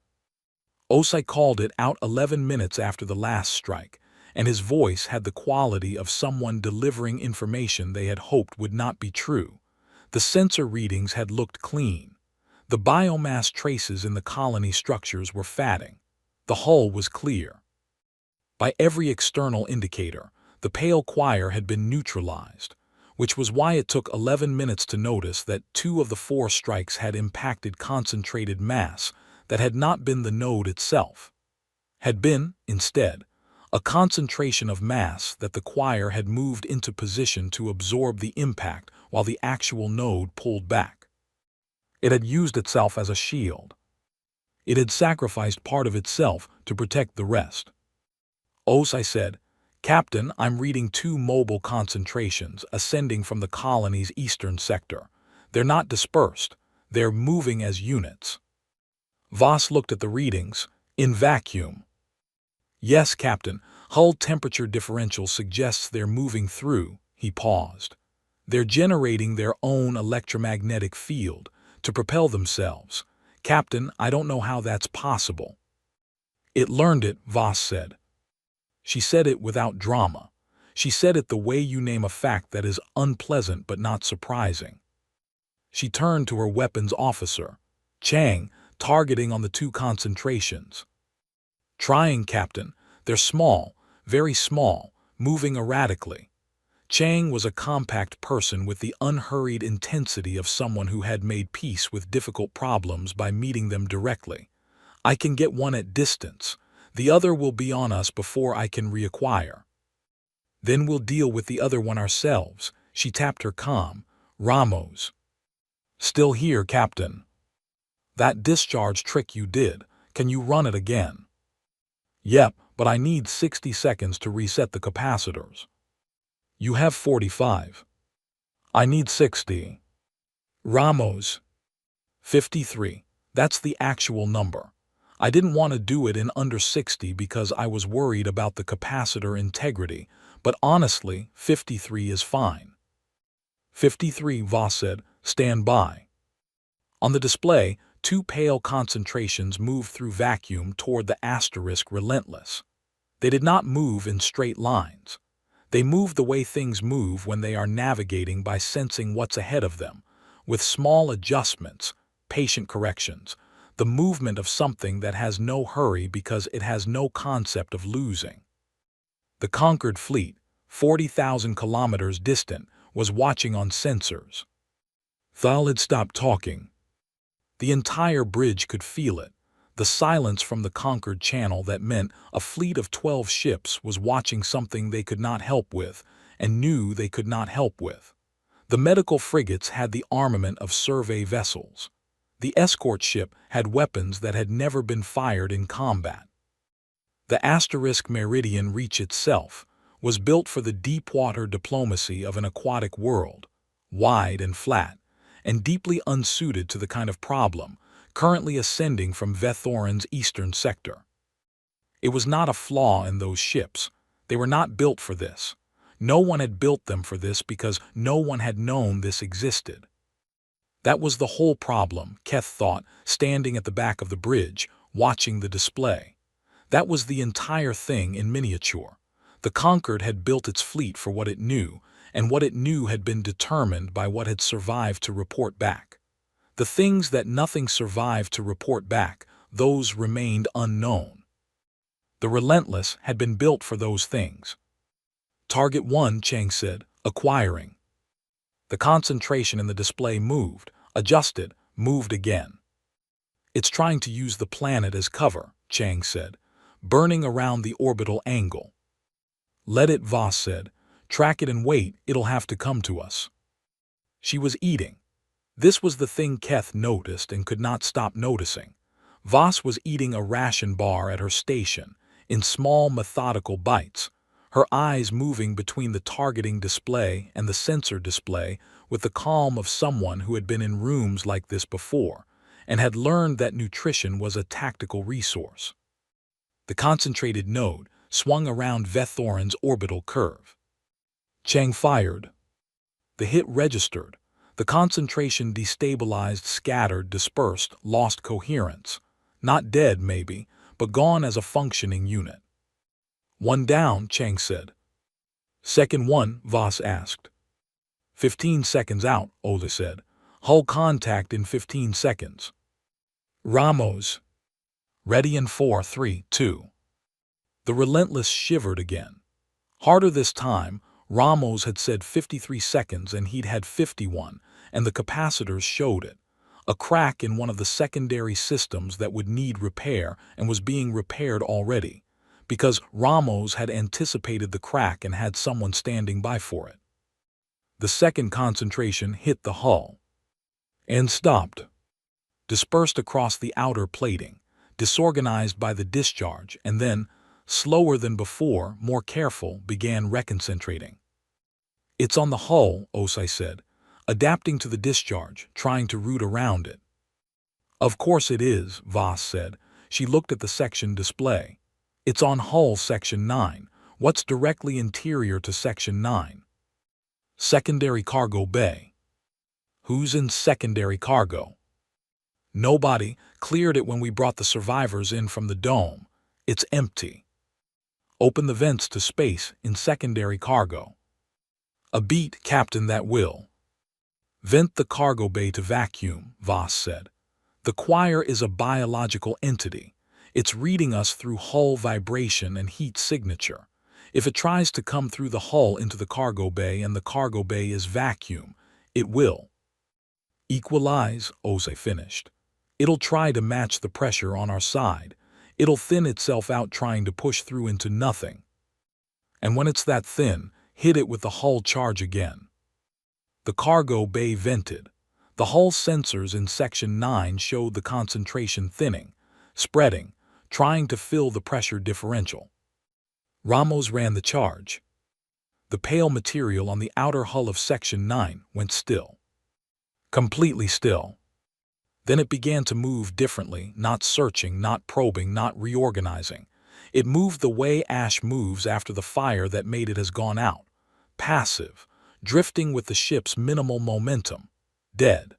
Osai called it out 11 minutes after the last strike, and his voice had the quality of someone delivering information they had hoped would not be true. The sensor readings had looked clean. The biomass traces in the colony structures were fatting. The hull was clear. By every external indicator, the pale choir had been neutralized, which was why it took 11 minutes to notice that 2 of the 4 strikes had impacted concentrated mass that had not been the node itself. Had been, instead, a concentration of mass that the choir had moved into position to absorb the impact while the actual node pulled back. It had used itself as a shield. It had sacrificed part of itself to protect the rest. "Os," I said, "Captain, I'm reading 2 mobile concentrations ascending from the colony's eastern sector. They're not dispersed. They're moving as units." Voss looked at the readings. "In vacuum." "Yes, Captain. Hull temperature differential suggests they're moving through." He paused. "They're generating their own electromagnetic field to propel themselves. Captain, I don't know how that's possible." "It learned it," Voss said. She said it without drama. She said it the way you name a fact that is unpleasant but not surprising. She turned to her weapons officer, Chang, targeting on the 2 concentrations. "Trying, Captain. They're small, very small, moving erratically." Chang was a compact person with the unhurried intensity of someone who had made peace with difficult problems by meeting them directly. "I can get one at distance. The other will be on us before I can reacquire. Then we'll deal with the other one ourselves." She tapped her comm. "Ramos." "Still here, Captain." "That discharge trick you did, can you run it again?" "Yep, but I need 60 seconds to reset the capacitors." "You have 45. I need 60. "Ramos." 53. That's the actual number. I didn't want to do it in under 60 because I was worried about the capacitor integrity, but honestly, 53 is fine. 53, Voss said. "Stand by." On the display, 2 pale concentrations moved through vacuum toward the asterisk relentless. They did not move in straight lines. They moved the way things move when they are navigating by sensing what's ahead of them, with small adjustments, patient corrections, the movement of something that has no hurry because it has no concept of losing. The conquered fleet, 40,000 kilometers distant, was watching on sensors. Thal had stopped talking. The entire bridge could feel it, the silence from the conquered channel that meant a fleet of 12 ships was watching something they could not help with and knew they could not help with. The medical frigates had the armament of survey vessels. The escort ship had weapons that had never been fired in combat. The asterisk Meridian Reach itself was built for the deep-water diplomacy of an aquatic world, wide and flat, and deeply unsuited to the kind of problem currently ascending from Vethoran's eastern sector. It was not a flaw in those ships. They were not built for this. No one had built them for this because no one had known this existed. That was the whole problem, Keth thought, standing at the back of the bridge, watching the display. That was the entire thing in miniature. The Conquered had built its fleet for what it knew, and what it knew had been determined by what had survived to report back. The things that nothing survived to report back, those remained unknown. The Relentless had been built for those things. "Target 1, Chang said, acquiring." The concentration in the display moved, adjusted, moved again. "It's trying to use the planet as cover," Chang said, "burning around the orbital angle." "Let it," Voss said. "Track it and wait, it'll have to come to us." She was eating. This was the thing Keth noticed and could not stop noticing. Voss was eating a ration bar at her station, in small methodical bites, her eyes moving between the targeting display and the sensor display with the calm of someone who had been in rooms like this before and had learned that nutrition was a tactical resource. The concentrated node swung around Vethoran's orbital curve. Chang fired. The hit registered. The concentration destabilized, scattered, dispersed, lost coherence. Not dead, maybe, but gone as a functioning unit. One down, Chang said. Second one, Voss asked. 15 seconds out, Ola said. Hull contact in 15 seconds. Ramos. Ready in 4, 3, 2. The Relentless shivered again. Harder this time. Ramos had said 53 seconds and he'd had 51, and the capacitors showed it. A crack in one of the secondary systems that would need repair and was being repaired already, because Ramos had anticipated the crack and had someone standing by for it. The second concentration hit the hull and stopped, dispersed across the outer plating, disorganized by the discharge, and then, slower than before, more careful, began reconcentrating. It's on the hull, Osai said, adapting to the discharge, trying to route around it. Of course it is, Voss said. She looked at the section display. It's on hull section 9. What's directly interior to section 9? Secondary cargo bay. Who's in secondary cargo? Nobody. Cleared it when we brought the survivors in from the dome. It's empty. Open the vents to space in secondary cargo. A beat, Captain, that will. Vent the cargo bay to vacuum, Voss said. The choir is a biological entity. It's reading us through hull vibration and heat signature. If it tries to come through the hull into the cargo bay and the cargo bay is vacuum, it will. Equalize, Ose finished. It'll try to match the pressure on our side. It'll thin itself out trying to push through into nothing. And when it's that thin, hit it with the hull charge again. The cargo bay vented. The hull sensors in section 9 showed the concentration thinning, spreading, trying to fill the pressure differential. Ramos ran the charge. The pale material on the outer hull of section 9 went still. Completely still. Then it began to move differently, not searching, not probing, not reorganizing. It moved the way ash moves after the fire that made it has gone out. Passive, drifting with the ship's minimal momentum. Dead.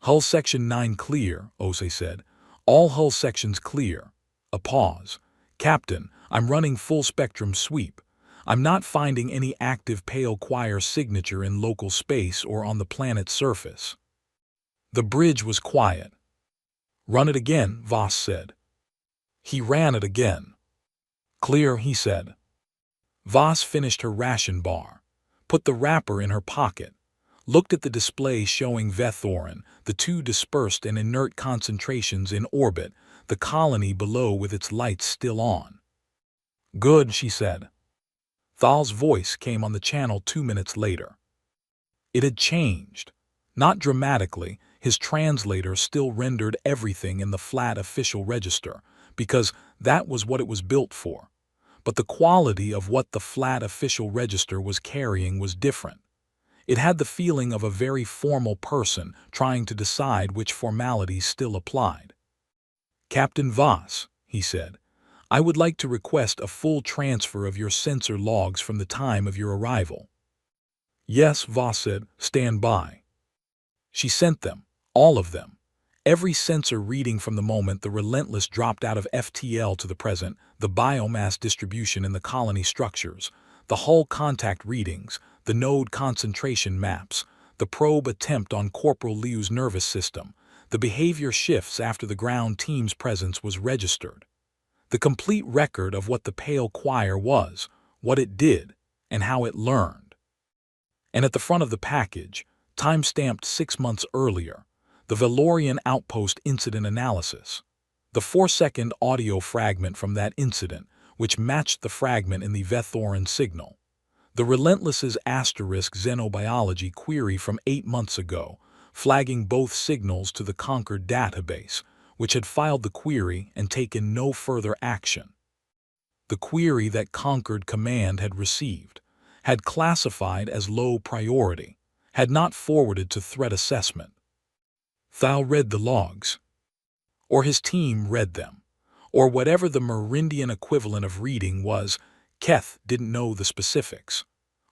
Hull section 9 clear, Ose said. All hull sections clear. A pause. Captain, I'm running full spectrum sweep. I'm not finding any active pale choir signature in local space or on the planet's surface. The bridge was quiet. Run it again, Voss said. He ran it again. Clear, he said. Voss finished her ration bar, put the wrapper in her pocket, looked at the display showing Vethorin, the two dispersed and inert concentrations in orbit, the colony below with its lights still on. Good, she said. Thal's voice came on the channel 2 minutes later. It had changed. Not dramatically, his translator still rendered everything in the flat official register, because that was what it was built for. But the quality of what the flat official register was carrying was different. It had the feeling of a very formal person trying to decide which formalities still applied. Captain Voss, he said, I would like to request a full transfer of your sensor logs from the time of your arrival. Yes, Voss said, stand by. She sent them, all of them. Every sensor reading from the moment the Relentless dropped out of FTL to the present, the biomass distribution in the colony structures, the hull contact readings, the node concentration maps, the probe attempt on Corporal Liu's nervous system, the behavior shifts after the ground team's presence was registered. The complete record of what the Pale Choir was, what it did, and how it learned. And at the front of the package, time-stamped 6 months earlier, the Valorian Outpost Incident Analysis, the 4-second audio fragment from that incident, which matched the fragment in the Vethorin signal, the Relentless's asterisk xenobiology query from 8 months ago, flagging both signals to the Concord database, which had filed the query and taken no further action. The query that Concord Command had received, had classified as low priority, had not forwarded to threat assessment. Thal read the logs. Or his team read them. Or whatever the Merindian equivalent of reading was, Keth didn't know the specifics.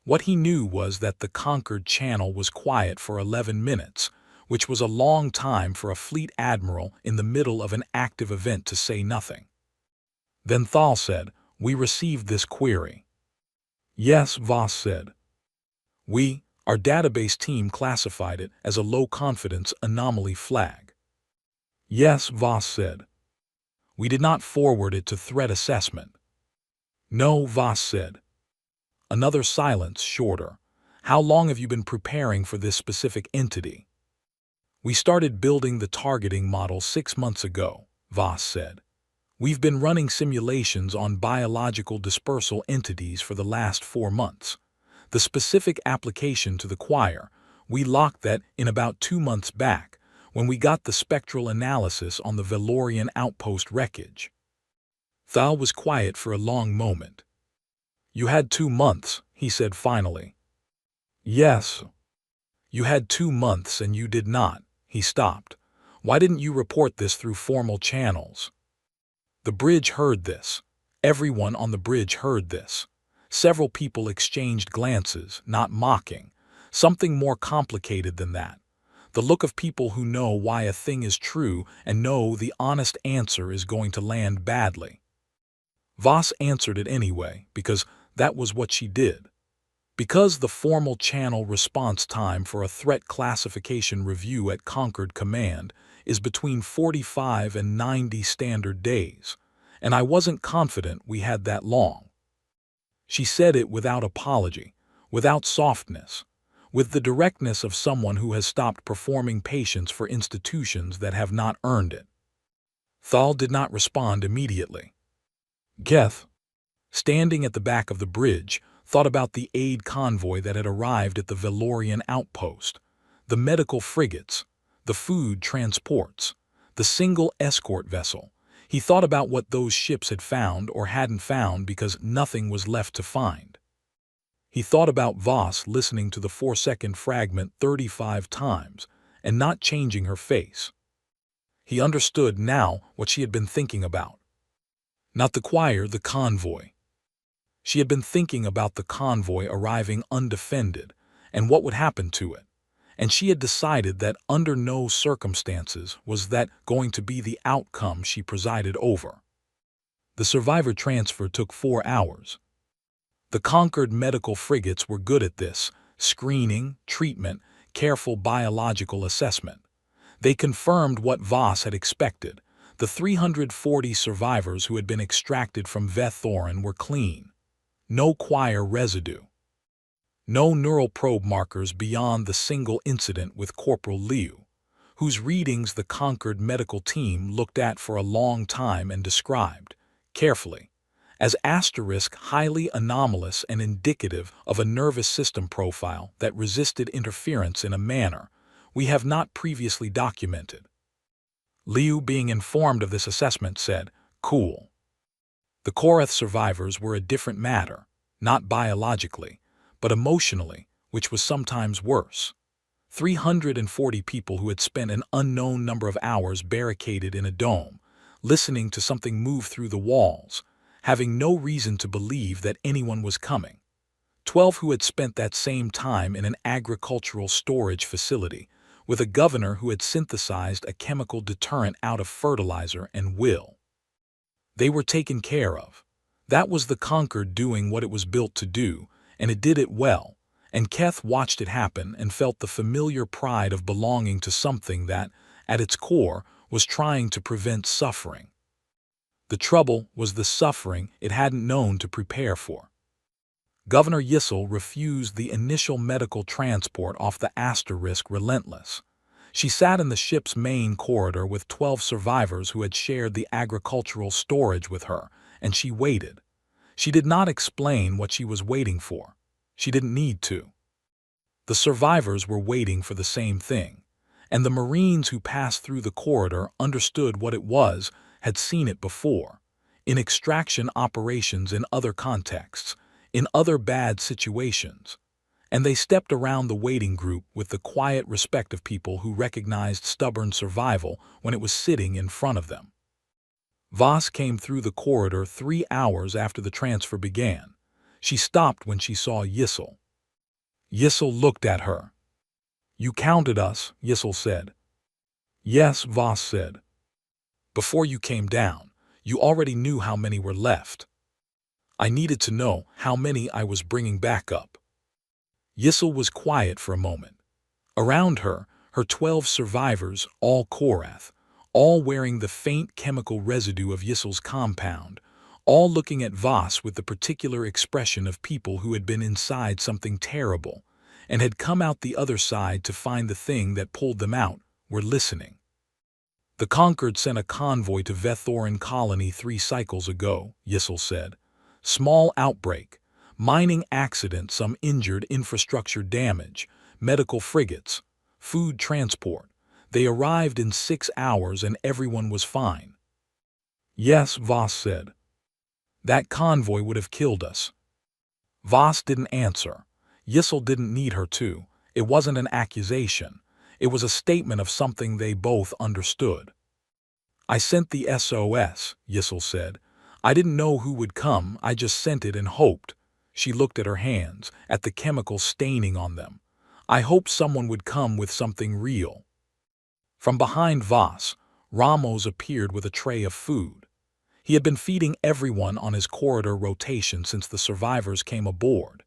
What he knew was that the Concord channel was quiet for 11 minutes, which was a long time for a fleet admiral in the middle of an active event to say nothing. Then Thal said, We received this query. Yes, Voss said. Our database team classified it as a low-confidence anomaly flag. Yes, Voss said. We did not forward it to threat assessment. No, Voss said. Another silence, shorter. How long have you been preparing for this specific entity? We started building the targeting model 6 months ago, Voss said. We've been running simulations on biological dispersal entities for the last 4 months. The specific application to the choir, we locked that in about 2 months back, when we got the spectral analysis on the Valorian outpost wreckage. Thal was quiet for a long moment. You had 2 months, he said finally. Yes. You had 2 months and you did not, he stopped. Why didn't you report this through formal channels? The bridge heard this. Everyone on the bridge heard this. Several people exchanged glances, not mocking. Something more complicated than that. The look of people who know why a thing is true and know the honest answer is going to land badly. Voss answered it anyway, because that was what she did. Because the formal channel response time for a threat classification review at Concord Command is between 45 and 90 standard days, and I wasn't confident we had that long. She said it without apology, without softness, with the directness of someone who has stopped performing patience for institutions that have not earned it. Thal did not respond immediately. Geth, standing at the back of the bridge, thought about the aid convoy that had arrived at the Valorian outpost, the medical frigates, the food transports, the single escort vessel. He thought about what those ships had found or hadn't found because nothing was left to find. He thought about Voss listening to the 4-second fragment 35 times and not changing her face. He understood now what she had been thinking about. Not the choir, the convoy. She had been thinking about the convoy arriving undefended and what would happen to it, and she had decided that under no circumstances was that going to be the outcome she presided over. The survivor transfer took 4 hours. The Concord medical frigates were good at this: screening, treatment, careful biological assessment. They confirmed what Voss had expected. The 340 survivors who had been extracted from Vethorin were clean. No choir residue. No neural probe markers beyond the single incident with Corporal Liu, whose readings the Concord medical team looked at for a long time and described, carefully, as highly anomalous and indicative of a nervous system profile that resisted interference in a manner we have not previously documented. Liu, being informed of this assessment, said, "Cool." The Korath survivors were a different matter, not biologically, but emotionally, which was sometimes worse. 340 people who had spent an unknown number of hours barricaded in a dome, listening to something move through the walls, having no reason to believe that anyone was coming. 12 who had spent that same time in an agricultural storage facility, with a governor who had synthesized a chemical deterrent out of fertilizer and will. They were taken care of. That was the Concord doing what it was built to do, and it did it well, and Keth watched it happen and felt the familiar pride of belonging to something that, at its core, was trying to prevent suffering. The trouble was the suffering it hadn't known to prepare for. Governor Yissel refused the initial medical transport off the Asterisk Relentless. She sat in the ship's main corridor with 12 survivors who had shared the agricultural storage with her, and she waited. She did not explain what she was waiting for. She didn't need to. The survivors were waiting for the same thing, and the Marines who passed through the corridor understood what it was, had seen it before, in extraction operations in other contexts, in other bad situations. And they stepped around the waiting group with the quiet respect of people who recognized stubborn survival when it was sitting in front of them. Voss came through the corridor 3 hours after the transfer began. She stopped when she saw Yissel. Yissel looked at her. "You counted us," Yissel said. "Yes," Voss said. "Before you came down, you already knew how many were left." I needed to know how many I was bringing back up. Yissel was quiet for a moment. Around her, her 12 survivors, all Korath, all wearing the faint chemical residue of Yissel's compound, all looking at Voss with the particular expression of people who had been inside something terrible and had come out the other side to find the thing that pulled them out, were listening. The Conquered sent a convoy to Vethorin colony 3 cycles ago, Yissel said. Small outbreak, mining accident, some injured, infrastructure damage, medical frigates, food transport. They arrived in 6 hours and everyone was fine. Yes, Voss said. That convoy would have killed us. Voss didn't answer. Yissel didn't need her to. It wasn't an accusation. It was a statement of something they both understood. I sent the SOS, Yissel said. I didn't know who would come, I just sent it and hoped. She looked at her hands, at the chemical staining on them. I hoped someone would come with something real. From behind Voss, Ramos appeared with a tray of food. He had been feeding everyone on his corridor rotation since the survivors came aboard.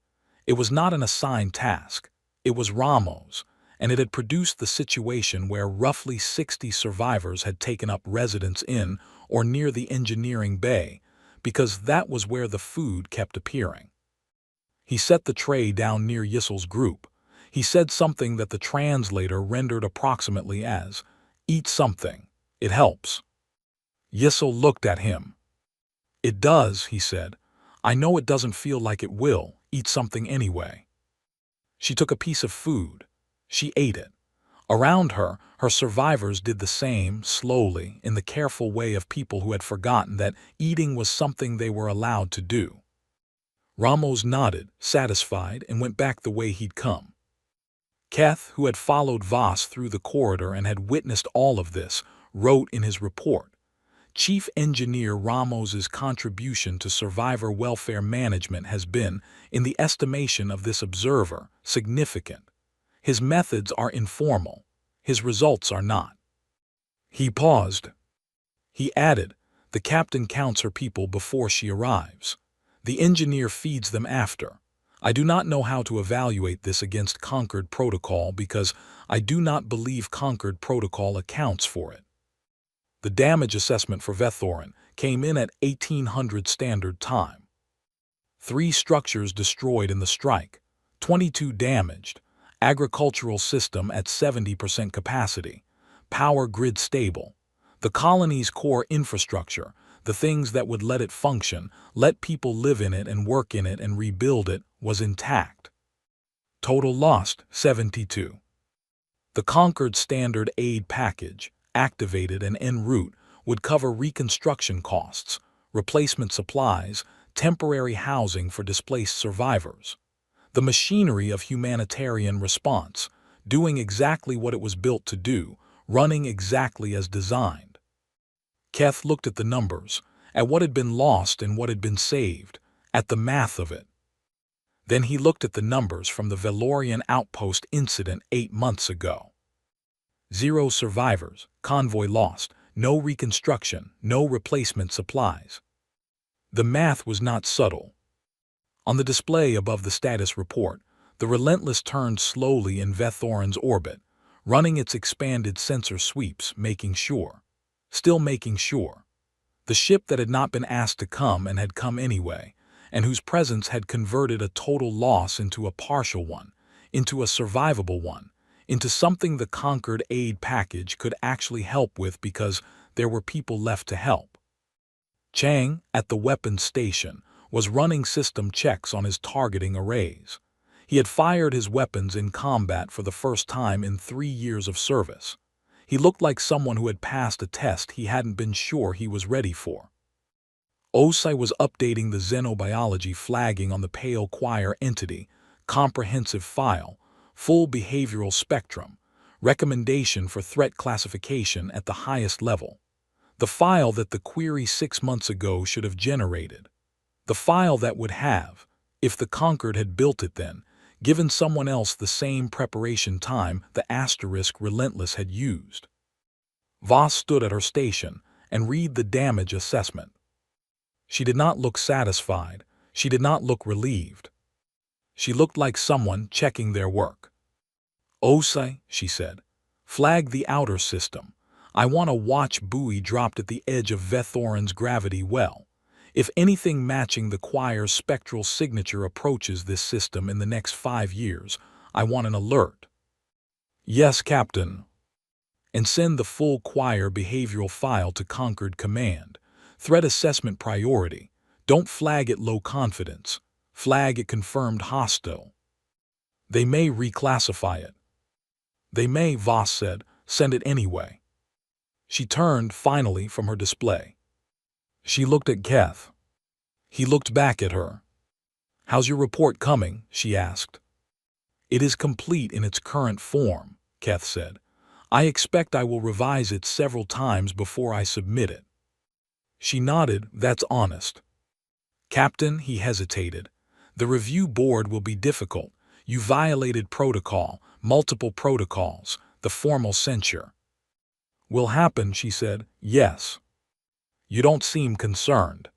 It was not an assigned task. It was Ramos, and it had produced the situation where roughly 60 survivors had taken up residence in or near the engineering bay, because that was where the food kept appearing. He set the tray down near Yissel's group. He said something that the translator rendered approximately as, "Eat something. It helps." Yissel looked at him. "It does," he said. "I know it doesn't feel like it will. Eat something anyway." She took a piece of food. She ate it. Around her, her survivors did the same, slowly, in the careful way of people who had forgotten that eating was something they were allowed to do. Ramos nodded, satisfied, and went back the way he'd come. Keth, who had followed Voss through the corridor and had witnessed all of this, wrote in his report, Chief Engineer Ramos's contribution to survivor welfare management has been, in the estimation of this observer, significant. His methods are informal. His results are not. He paused. He added, the captain counts her people before she arrives. The engineer feeds them after. I do not know how to evaluate this against Concord Protocol because I do not believe Concord Protocol accounts for it. The damage assessment for Vethorin came in at 1800 Standard Time. 3 structures destroyed in the strike, 22 damaged, agricultural system at 70% capacity, power grid stable. The colony's core infrastructure, the things that would let it function, let people live in it and work in it and rebuild it, was intact. Total lost, 72. The Concord Standard Aid Package, activated and en route, would cover reconstruction costs, replacement supplies, temporary housing for displaced survivors. The machinery of humanitarian response, doing exactly what it was built to do, running exactly as designed. Keth looked at the numbers, at what had been lost and what had been saved, at the math of it. Then he looked at the numbers from the Velorian outpost incident 8 months ago. 0 survivors, convoy lost, no reconstruction, no replacement supplies. The math was not subtle. On the display above the status report, the Relentless turned slowly in Vethorin's orbit, running its expanded sensor sweeps, making sure. Still making sure. The ship that had not been asked to come and had come anyway, and whose presence had converted a total loss into a partial one, into a survivable one, into something the Conquered Aid Package could actually help with because there were people left to help. Chang, at the weapons station, was running system checks on his targeting arrays. He had fired his weapons in combat for the first time in 3 years of service. He looked like someone who had passed a test he hadn't been sure he was ready for. Osai was updating the xenobiology flagging on the Pale Choir entity, comprehensive file, full behavioral spectrum, recommendation for threat classification at the highest level. The file that the query 6 months ago should have generated. The file that would have, if the Conquered had built it then, given someone else the same preparation time the asterisk Relentless had used. Voss stood at her station and read the damage assessment. She did not look satisfied. She did not look relieved. She looked like someone checking their work. "Osai," she said, "flag the outer system. I want a watch buoy dropped at the edge of Vethoran's gravity well. If anything matching the choir's spectral signature approaches this system in the next 5 years, I want an alert." "Yes, Captain." "And send the full choir behavioral file to Concord Command. Threat assessment priority. Don't flag it low confidence. Flag it confirmed hostile. They may reclassify it." "They may," Voss said. "Send it anyway." She turned, finally, from her display. She looked at Keth. He looked back at her. "How's your report coming?" she asked. "It is complete in its current form," Keth said. "I expect I will revise it several times before I submit it." She nodded. "That's honest." "Captain," he hesitated, "the review board will be difficult. You violated protocol, multiple protocols, the formal censure." "Will happen," she said. "Yes." "You don't seem concerned."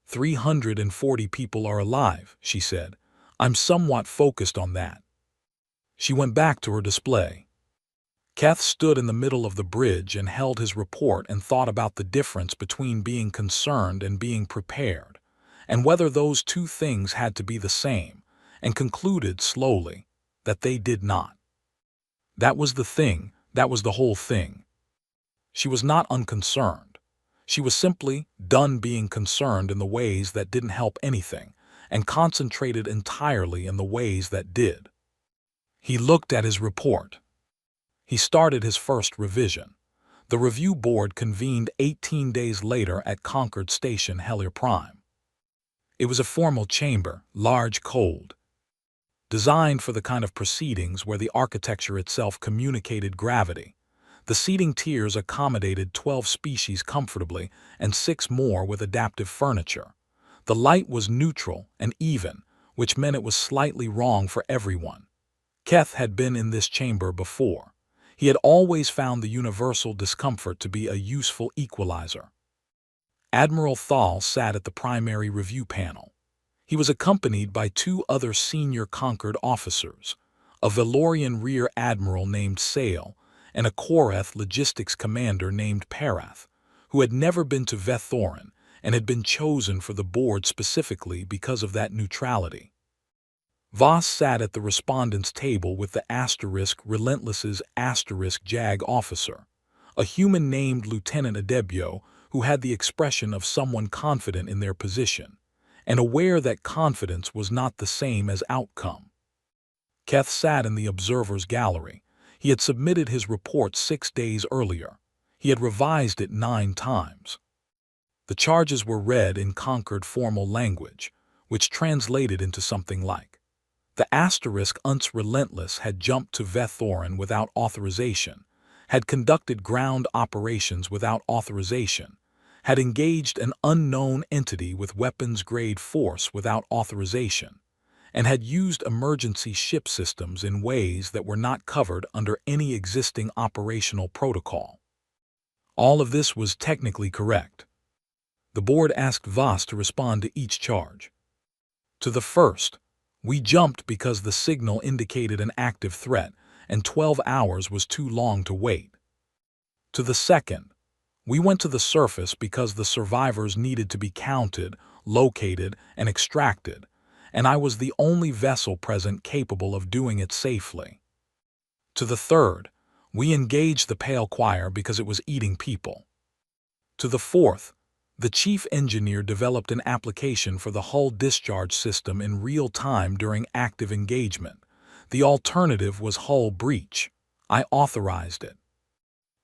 340 people are alive," she said. "I'm somewhat focused on that." She went back to her display. Keth stood in the middle of the bridge and held his report and thought about the difference between being concerned and being prepared, and whether those two things had to be the same, and concluded slowly that they did not. That was the thing, that was the whole thing. She was not unconcerned. She was simply done being concerned in the ways that didn't help anything, and concentrated entirely in the ways that did. He looked at his report. He started his first revision. The review board convened 18 days later at Concord Station, Hellier Prime. It was a formal chamber, large, cold, designed for the kind of proceedings where the architecture itself communicated gravity. The seating tiers accommodated 12 species comfortably and 6 more with adaptive furniture. The light was neutral and even, which meant it was slightly wrong for everyone. Keth had been in this chamber before. He had always found the universal discomfort to be a useful equalizer. Admiral Thal sat at the primary review panel. He was accompanied by 2 other senior Concord officers, a Valorian Rear Admiral named Sale and a Koreth logistics commander named Parath, who had never been to Vethoran and had been chosen for the board specifically because of that neutrality. Voss sat at the respondents' table with the Relentless's JAG officer, a human named Lieutenant Adebio who had the expression of someone confident in their position, and aware that confidence was not the same as outcome. Keth sat in the observer's gallery. He had submitted his report 6 days earlier. He had revised it 9 times. The charges were read in Concord formal language, which translated into something like: the *uns Relentless had jumped to Vethoran without authorization, had conducted ground operations without authorization, had engaged an unknown entity with weapons-grade force without authorization, and had used emergency ship systems in ways that were not covered under any existing operational protocol. All of this was technically correct. The board asked Voss to respond to each charge. To the first, "We jumped because the signal indicated an active threat, and 12 hours was too long to wait." To the second, "We went to the surface because the survivors needed to be counted, located, and extracted, and I was the only vessel present capable of doing it safely." To the third, "We engaged the Pale Choir because it was eating people." To the fourth, "The chief engineer developed an application for the hull discharge system in real time during active engagement. The alternative was hull breach. I authorized it."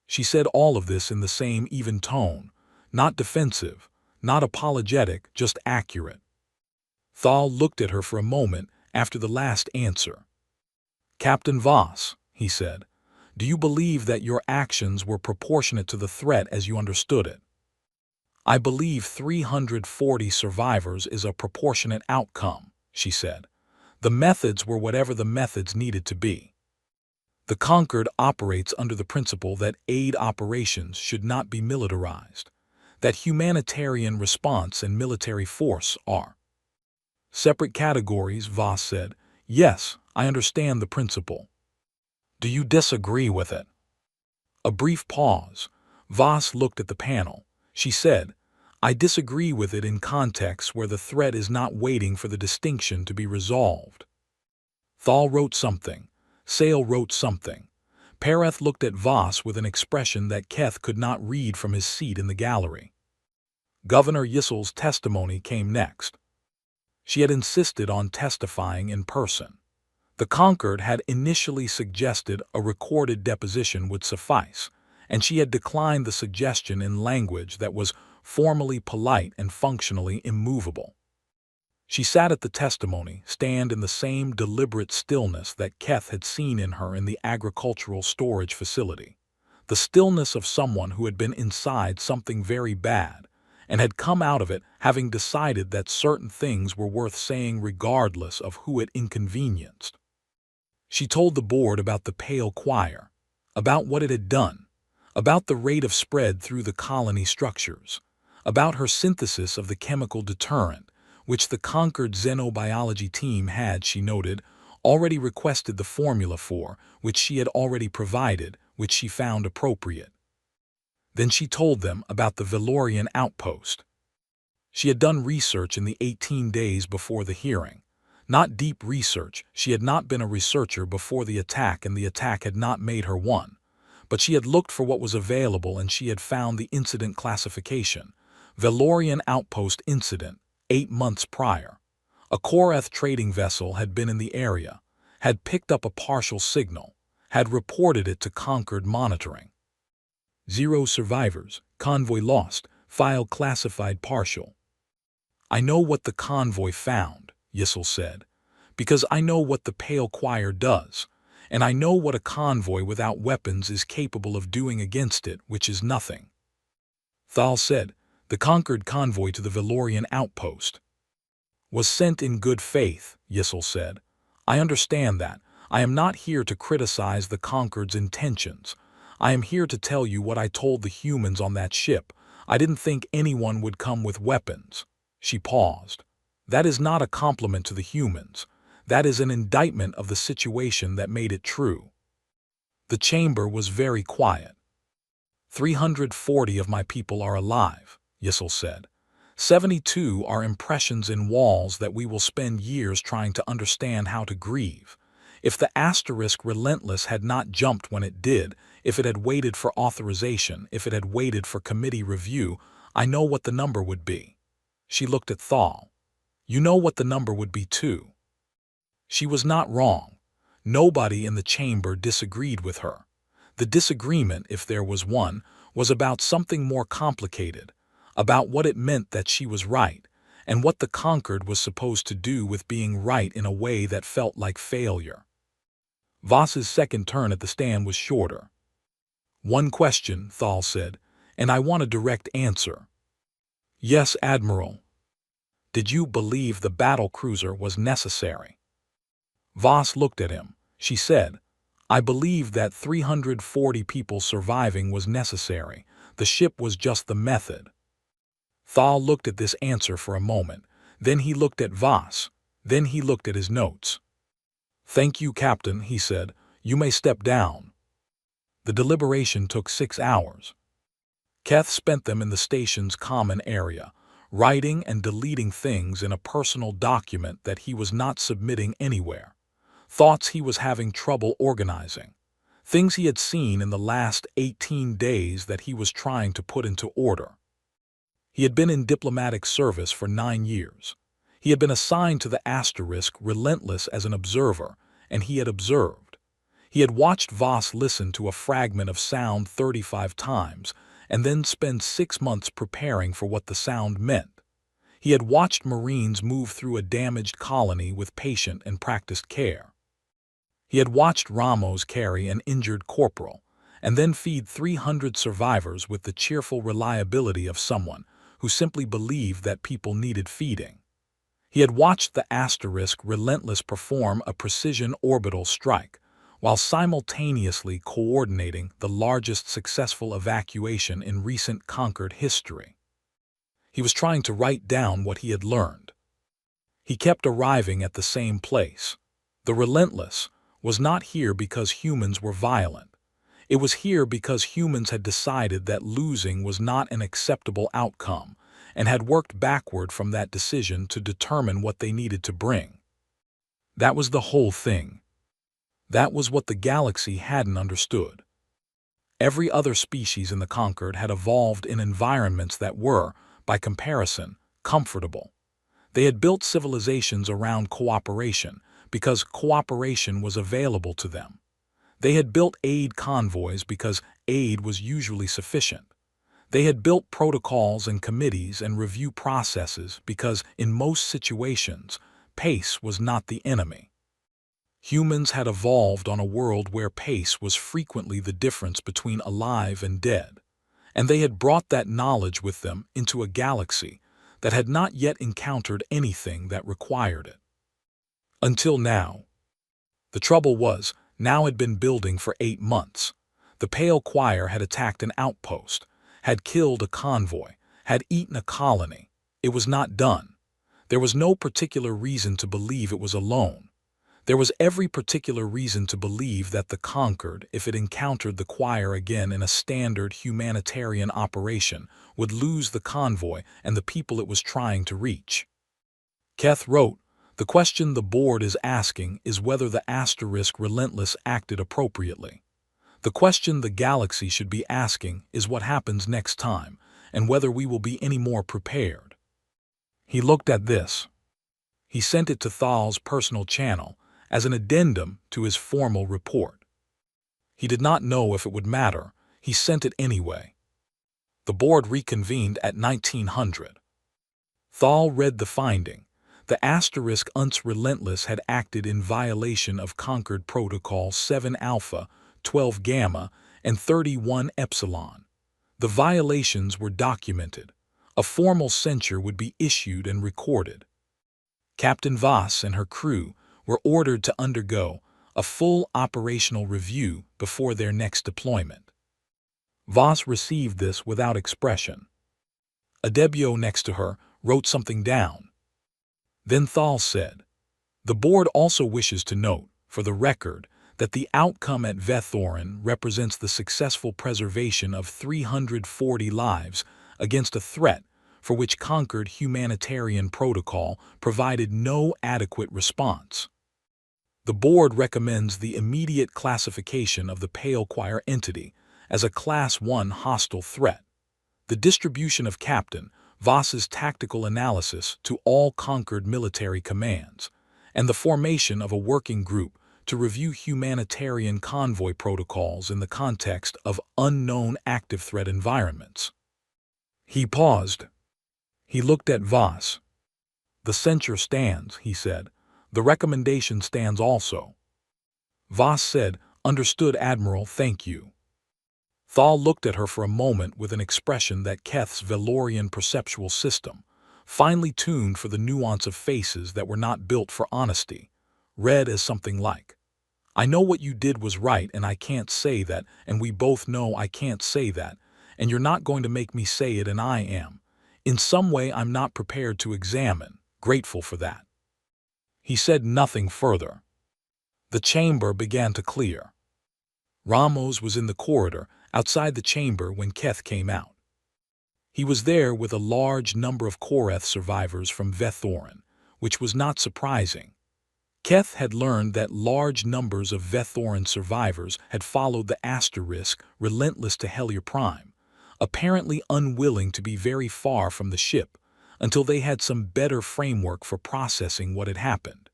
She said all of this in the same even tone, not defensive, not apologetic, just accurate. Thal looked at her for a moment after the last answer. "Captain Voss," he said, "do you believe that your actions were proportionate to the threat as you understood it?" "I believe 340 survivors is a proportionate outcome," she said. "The methods were whatever the methods needed to be. The Concord operates under the principle that aid operations should not be militarized, that humanitarian response and military force are." Separate categories, Voss said. Yes, I understand the principle. Do you disagree with it? A brief pause. Voss looked at the panel. She said, I disagree with it in contexts where the threat is not waiting for the distinction to be resolved. Thal wrote something. Sale wrote something. Pereth looked at Voss with an expression that Keth could not read from his seat in the gallery. Governor Yissel's testimony came next. She had insisted on testifying in person. The Concord had initially suggested a recorded deposition would suffice, and she had declined the suggestion in language that was formally polite and functionally immovable. She sat at the testimony stand in the same deliberate stillness that Keth had seen in her in the agricultural storage facility, the stillness of someone who had been inside something very bad and had come out of it having decided that certain things were worth saying regardless of who it inconvenienced. She told the board about the pale choir, about what it had done, about the rate of spread through the colony structures, about her synthesis of the chemical deterrent, which the Concord xenobiology team had, she noted, already requested the formula for, which she had already provided, which she found appropriate. Then she told them about the Valorian outpost. She had done research in the 18 days before the hearing. Not deep research, she had not been a researcher before the attack and the attack had not made her one. But she had looked for what was available and she had found the incident classification. Valorian outpost incident, 8 months prior. A Korath trading vessel had been in the area, had picked up a partial signal, had reported it to Concord monitoring. 0 survivors, convoy lost, file classified partial. I know what the convoy found, Yissel said, because I know what the pale choir does, and I know what a convoy without weapons is capable of doing against it, which is nothing. Thal said, the Concord convoy to the Valorian outpost was sent in good faith, Yissel said. I understand that. I am not here to criticize the Concord's intentions. I am here to tell you what I told the humans on that ship. I didn't think anyone would come with weapons. She paused. That is not a compliment to the humans. That is an indictment of the situation that made it true. The chamber was very quiet. 340 of my people are alive, Yissel said. 72 are impressions in walls that we will spend years trying to understand how to grieve. If the asterisk relentless had not jumped when it did, if it had waited for authorization, if it had waited for committee review, I know what the number would be. She looked at Thal. You know what the number would be too. She was not wrong. Nobody in the chamber disagreed with her. The disagreement, if there was one, was about something more complicated, about what it meant that she was right, and what the Concord was supposed to do with being right in a way that felt like failure. Voss's second turn at the stand was shorter. One question, Thal said, and I want a direct answer. Yes, Admiral. Did you believe the battle cruiser was necessary? Voss looked at him. She said, I believed that 340 people surviving was necessary. The ship was just the method. Thal looked at this answer for a moment. Then he looked at Voss. Then he looked at his notes. Thank you, Captain, he said. You may step down. The deliberation took 6 hours. Keth spent them in the station's common area, writing and deleting things in a personal document that he was not submitting anywhere. Thoughts he was having trouble organizing. Things he had seen in the last 18 days that he was trying to put into order. He had been in diplomatic service for 9 years. He had been assigned to the asterisk relentless as an observer, and he had observed. He had watched Voss listen to a fragment of sound 35 times, and then spend 6 months preparing for what the sound meant. He had watched Marines move through a damaged colony with patient and practiced care. He had watched Ramos carry an injured corporal, and then feed 300 survivors with the cheerful reliability of someone who simply believed that people needed feeding. He had watched the asterisk relentless perform a precision orbital strike, while simultaneously coordinating the largest successful evacuation in recent Concord history. He was trying to write down what he had learned. He kept arriving at the same place. The Relentless was not here because humans were violent. It was here because humans had decided that losing was not an acceptable outcome and had worked backward from that decision to determine what they needed to bring. That was the whole thing. That was what the galaxy hadn't understood. Every other species in the Conquered had evolved in environments that were, by comparison, comfortable. They had built civilizations around cooperation because cooperation was available to them. They had built aid convoys because aid was usually sufficient. They had built protocols and committees and review processes because, in most situations, pace was not the enemy. Humans had evolved on a world where pace was frequently the difference between alive and dead, and they had brought that knowledge with them into a galaxy that had not yet encountered anything that required it. Until now. The trouble was, now had been building for 8 months. The Pale Choir had attacked an outpost, had killed a convoy, had eaten a colony. It was not done. There was no particular reason to believe it was alone. There was every particular reason to believe that the Conquered, if it encountered the Choir again in a standard humanitarian operation, would lose the convoy and the people it was trying to reach. Keth wrote, "The question the board is asking is whether the Relentless acted appropriately. The question the galaxy should be asking is what happens next time, and whether we will be any more prepared." He looked at this. He sent it to Thal's personal channel as an addendum to his formal report. He did not know if it would matter. He sent it anyway. The board reconvened at 1900. Thal read the finding. The Relentless had acted in violation of Conquered Protocol 7 Alpha, 12 Gamma, and 31 Epsilon. The violations were documented. A formal censure would be issued and recorded. Captain Voss and her crew were ordered to undergo a full operational review before their next deployment. Voss received this without expression. Adebio next to her wrote something down. Then Thal said, "The board also wishes to note, for the record, that the outcome at Vethorin represents the successful preservation of 340 lives against a threat for which Conquered humanitarian protocol provided no adequate response. The board recommends the immediate classification of the Pale Choir entity as a Class 1 hostile threat. The distribution of Captain Voss's tactical analysis to all Conquered military commands, and the formation of a working group to review humanitarian convoy protocols in the context of unknown active threat environments." He paused. He looked at Voss. "The censure stands," he said. "The recommendation stands also." Voss said, "Understood, Admiral, thank you." Thal looked at her for a moment with an expression that Keth's Velorian perceptual system, finely tuned for the nuance of faces that were not built for honesty, read as something like, "I know what you did was right and I can't say that, and we both know I can't say that, and you're not going to make me say it, and I am. In some way I'm not prepared to examine, grateful for that." He said nothing further. The chamber began to clear. Ramos was in the corridor outside the chamber when Keth came out. He was there with a large number of Koreth survivors from Vethorin, which was not surprising. Keth had learned that large numbers of Vethorin survivors had followed the Relentless to Hellier Prime, apparently unwilling to be very far from the ship until they had some better framework for processing what had happened.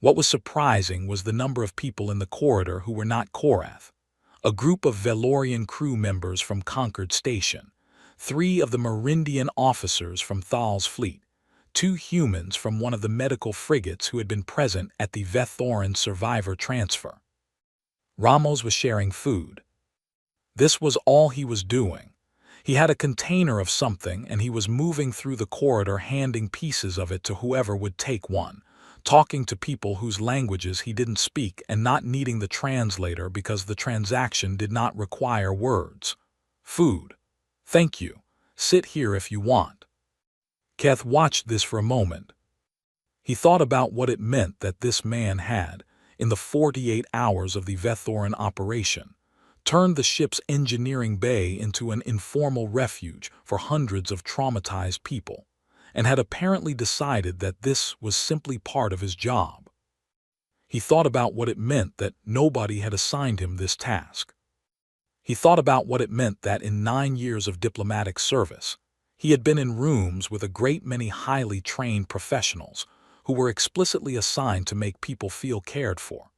What was surprising was the number of people in the corridor who were not Korath. A group of Velorian crew members from Conquered Station, 3 of the Merindian officers from Thal's fleet, 2 humans from one of the medical frigates who had been present at the Vethorin survivor transfer. Ramos was sharing food. This was all he was doing. He had a container of something and he was moving through the corridor handing pieces of it to whoever would take one, talking to people whose languages he didn't speak and not needing the translator because the transaction did not require words. "Food. Thank you. Sit here if you want." Keth watched this for a moment. He thought about what it meant that this man had, in the 48 hours of the Vethoran operation, turned the ship's engineering bay into an informal refuge for hundreds of traumatized people, and had apparently decided that this was simply part of his job. He thought about what it meant that nobody had assigned him this task. He thought about what it meant that in 9 years of diplomatic service, he had been in rooms with a great many highly trained professionals who were explicitly assigned to make people feel cared for,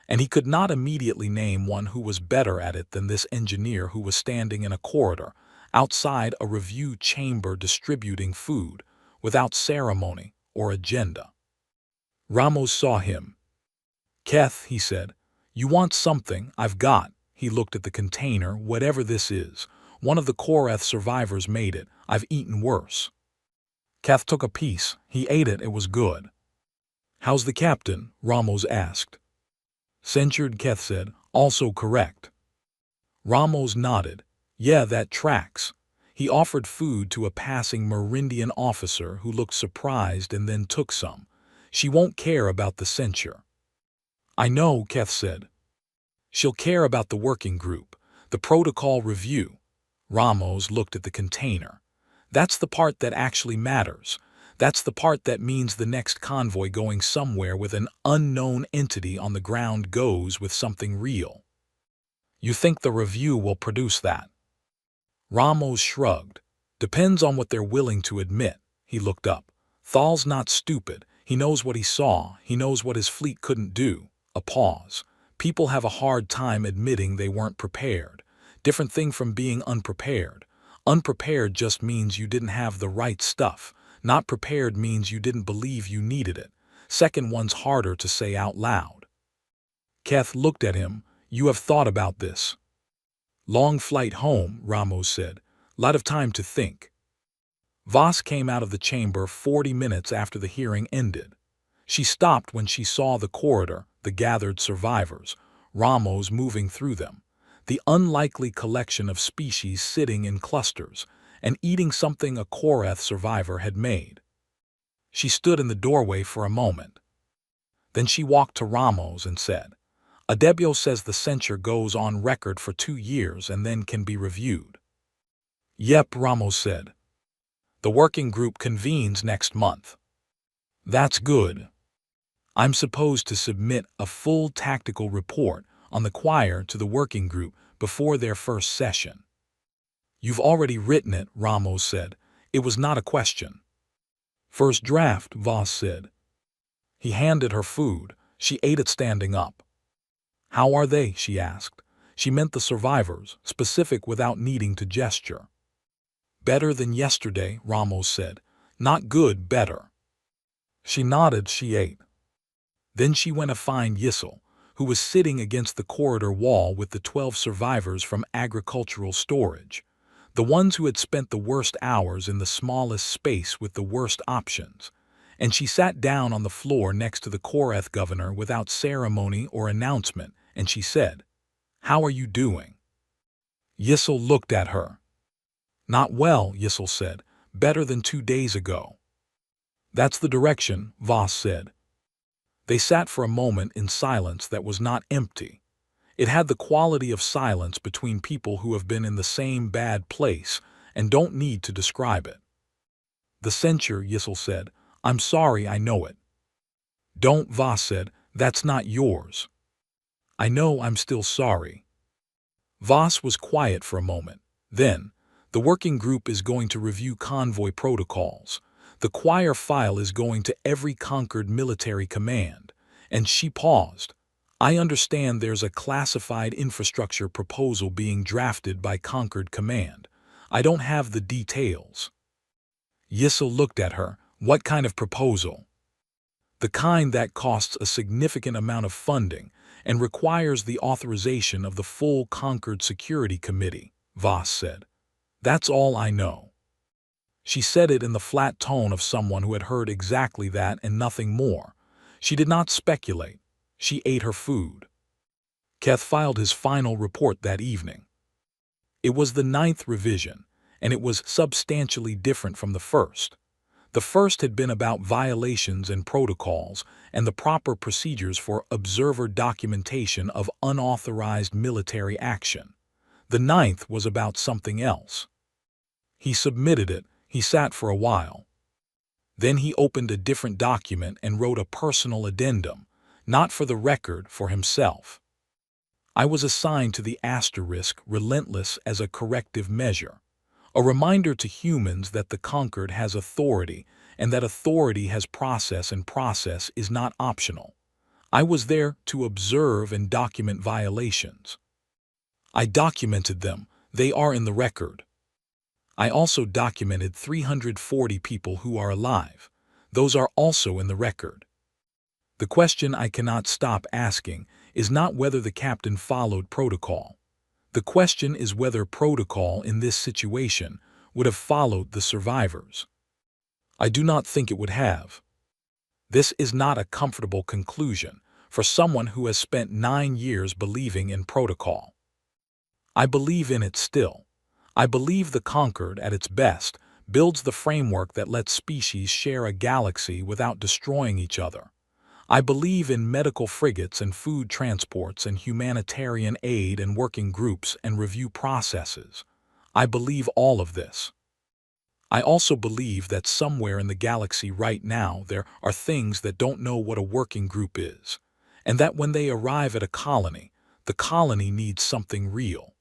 and he could not immediately name one who was better at it than this engineer who was standing in a corridor outside a review chamber distributing food without ceremony or agenda. Ramos saw him. "Keth," he said, "you want something? I've got." He looked at the container. "Whatever this is, one of the Korath survivors made it. I've eaten worse." Keth took a piece. He ate it. It was good. "How's the captain?" Ramos asked. Censured, Keth said. "Also correct." Ramos nodded. "Yeah, that tracks." He offered food to a passing Merindian officer who looked surprised and then took some. "She won't care about the censure." "I know," Keth said. "She'll care about the working group, the protocol review." Ramos looked at the container. "That's the part that actually matters. That's the part that means the next convoy going somewhere with an unknown entity on the ground goes with something real." "You think the review will produce that?" Ramos shrugged. "Depends on what they're willing to admit." He looked up. "Thal's not stupid. He knows what he saw. He knows what his fleet couldn't do." A pause. "People have a hard time admitting they weren't prepared. Different thing from being unprepared. Unprepared just means you didn't have the right stuff. Not prepared means you didn't believe you needed it. Second one's harder to say out loud." Keth looked at him. "You have thought about this?" "Long flight home," Ramos said. "Lot of time to think." Voss came out of the chamber 40 minutes after the hearing ended. She stopped when she saw the corridor, the gathered survivors, Ramos moving through them, the unlikely collection of species sitting in clusters and eating something a Korath survivor had made. She stood in the doorway for a moment. Then she walked to Ramos and said, "Adebio says the censure goes on record for 2 years and then can be reviewed." "Yep," Ramos said. "The working group convenes next month." "That's good." "I'm supposed to submit a full tactical report on the choir to the working group before their first session." "You've already written it," Ramos said. "It was not a question." "First draft," Voss said. He handed her food. She ate it standing up. "How are they?" she asked. She meant the survivors, specific without needing to gesture. "Better than yesterday," Ramos said. "Not good, better." She nodded. She ate. Then she went to find Yissel, who was sitting against the corridor wall with the 12 survivors from agricultural storage, the ones who had spent the worst hours in the smallest space with the worst options, and she sat down on the floor next to the Korath governor without ceremony or announcement, and she said, "How are you doing?" Yissel looked at her. "Not well," Yissel said. "Better than 2 days ago." "That's the direction," Voss said. They sat for a moment in silence that was not empty. It had the quality of silence between people who have been in the same bad place and don't need to describe it. "The censure," Yissel said. "I'm sorry, I know it." "Don't," Voss said. "That's not yours." "I know, I'm still sorry." Voss was quiet for a moment. Then, "The working group is going to review convoy protocols. The choir file is going to every conquered military command." And she paused. "I understand there's a classified infrastructure proposal being drafted by Conquered Command. I don't have the details." Yissel looked at her. "What kind of proposal?" "The kind that costs a significant amount of funding and requires the authorization of the full Conquered Security Committee," Voss said. "That's all I know." She said it in the flat tone of someone who had heard exactly that and nothing more. She did not speculate. She ate her food. Keth filed his final report that evening. It was the 9th revision, and it was substantially different from the first. The first had been about violations and protocols and the proper procedures for observer documentation of unauthorized military action. The ninth was about something else. He submitted it. He sat for a while. Then he opened a different document and wrote a personal addendum, not for the record, for himself. I was assigned to the asterisk relentless as a corrective measure, a reminder to humans that the conquered has authority and that authority has process and process is not optional. I was there to observe and document violations. I documented them. They are in the record. I also documented 340 people who are alive. Those are also in the record. The question I cannot stop asking is not whether the captain followed protocol. The question is whether protocol in this situation would have followed the survivors. I do not think it would have. This is not a comfortable conclusion for someone who has spent 9 years believing in protocol. I believe in it still. I believe the conquered, at its best, builds the framework that lets species share a galaxy without destroying each other. I believe in medical frigates and food transports and humanitarian aid and working groups and review processes. I believe all of this. I also believe that somewhere in the galaxy right now there are things that don't know what a working group is, and that when they arrive at a colony, the colony needs something real.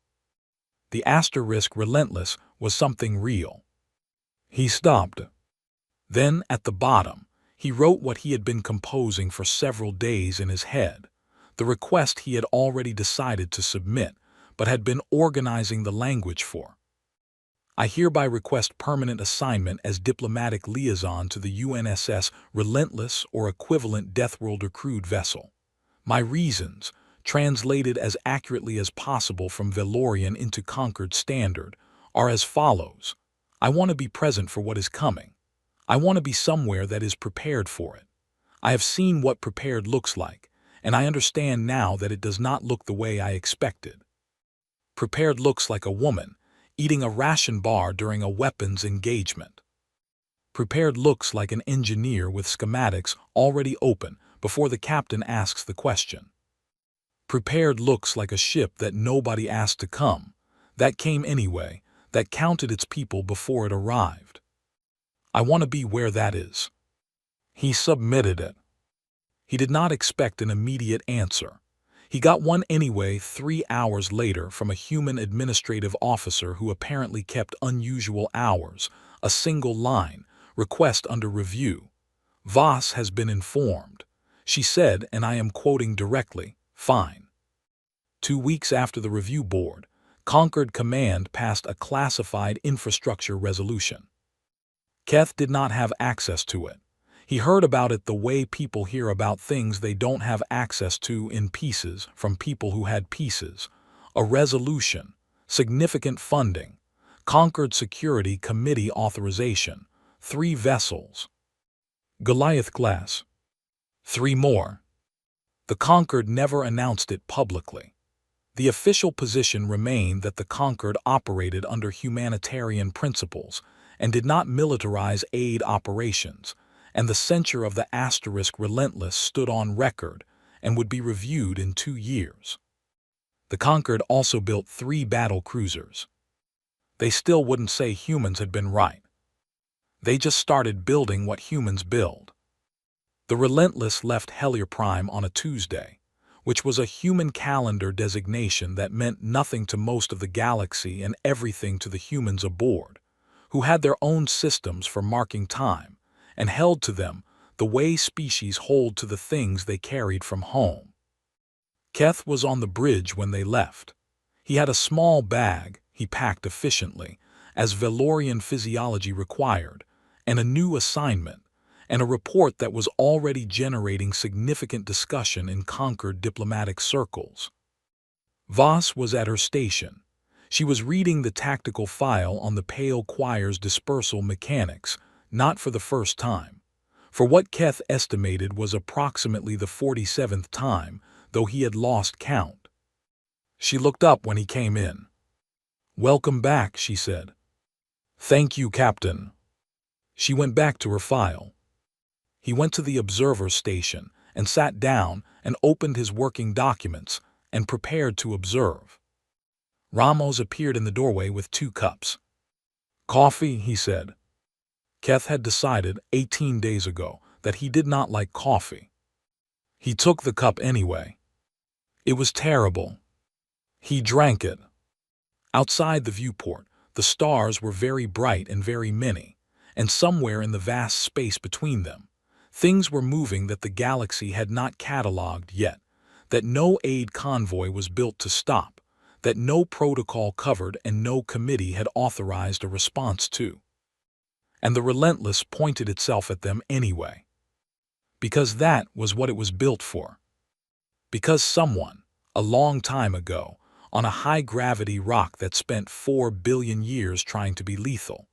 The asterisk relentless was something real. He stopped. Then, at the bottom, he wrote what he had been composing for several days in his head, the request he had already decided to submit, but had been organizing the language for. I hereby request permanent assignment as diplomatic liaison to the UNSS Relentless or equivalent Deathworlder crewed vessel. My reasons, translated as accurately as possible from Valorian into Conquered Standard, are as follows. I want to be present for what is coming. I want to be somewhere that is prepared for it. I have seen what prepared looks like, and I understand now that it does not look the way I expected. Prepared looks like a woman eating a ration bar during a weapons engagement. Prepared looks like an engineer with schematics already open before the captain asks the question. Prepared looks like a ship that nobody asked to come, that came anyway, that counted its people before it arrived. I want to be where that is. He submitted it. He did not expect an immediate answer. He got one anyway 3 hours later from a human administrative officer who apparently kept unusual hours, a single line, request under review. Voss has been informed. She said, and I am quoting directly, fine. 2 weeks after the review board, Conquered Command passed a classified infrastructure resolution. Keth did not have access to it. He heard about it the way people hear about things they don't have access to in pieces from people who had pieces. A resolution, significant funding, Conquered Security Committee authorization, 3 vessels. Goliath class. 3 more. The Conquered never announced it publicly. The official position remained that the Conquered operated under humanitarian principles and did not militarize aid operations, and the censure of the asterisk relentless stood on record and would be reviewed in 2 years. The Conquered also built 3 battle cruisers. They still wouldn't say humans had been right. They just started building what humans build. The Relentless left Hellier Prime on a Tuesday, which was a human calendar designation that meant nothing to most of the galaxy and everything to the humans aboard, who had their own systems for marking time, and held to them the way species hold to the things they carried from home. Keth was on the bridge when they left. He had a small bag he packed efficiently, as Valorian physiology required, and a new assignment, and a report that was already generating significant discussion in Conquered diplomatic circles. Voss was at her station. She was reading the tactical file on the Pale Choir's dispersal mechanics, not for the first time. For what Keth estimated was approximately the 47th time, though he had lost count. She looked up when he came in. "Welcome back," she said. "Thank you, Captain." She went back to her file. He went to the observer station and sat down and opened his working documents and prepared to observe. Ramos appeared in the doorway with 2 cups. "Coffee," he said. Keth had decided 18 days ago that he did not like coffee. He took the cup anyway. It was terrible. He drank it. Outside the viewport, the stars were very bright and very many, and somewhere in the vast space between them, things were moving that the galaxy had not catalogued yet, that no aid convoy was built to stop, that no protocol covered and no committee had authorized a response to. And the Relentless pointed itself at them anyway. Because that was what it was built for. Because someone, a long time ago, on a high-gravity rock that spent 4 billion years trying to be lethal,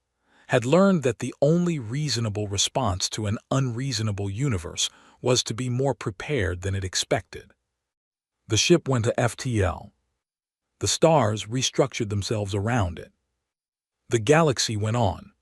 had learned that the only reasonable response to an unreasonable universe was to be more prepared than it expected. The ship went to FTL. The stars restructured themselves around it. The galaxy went on.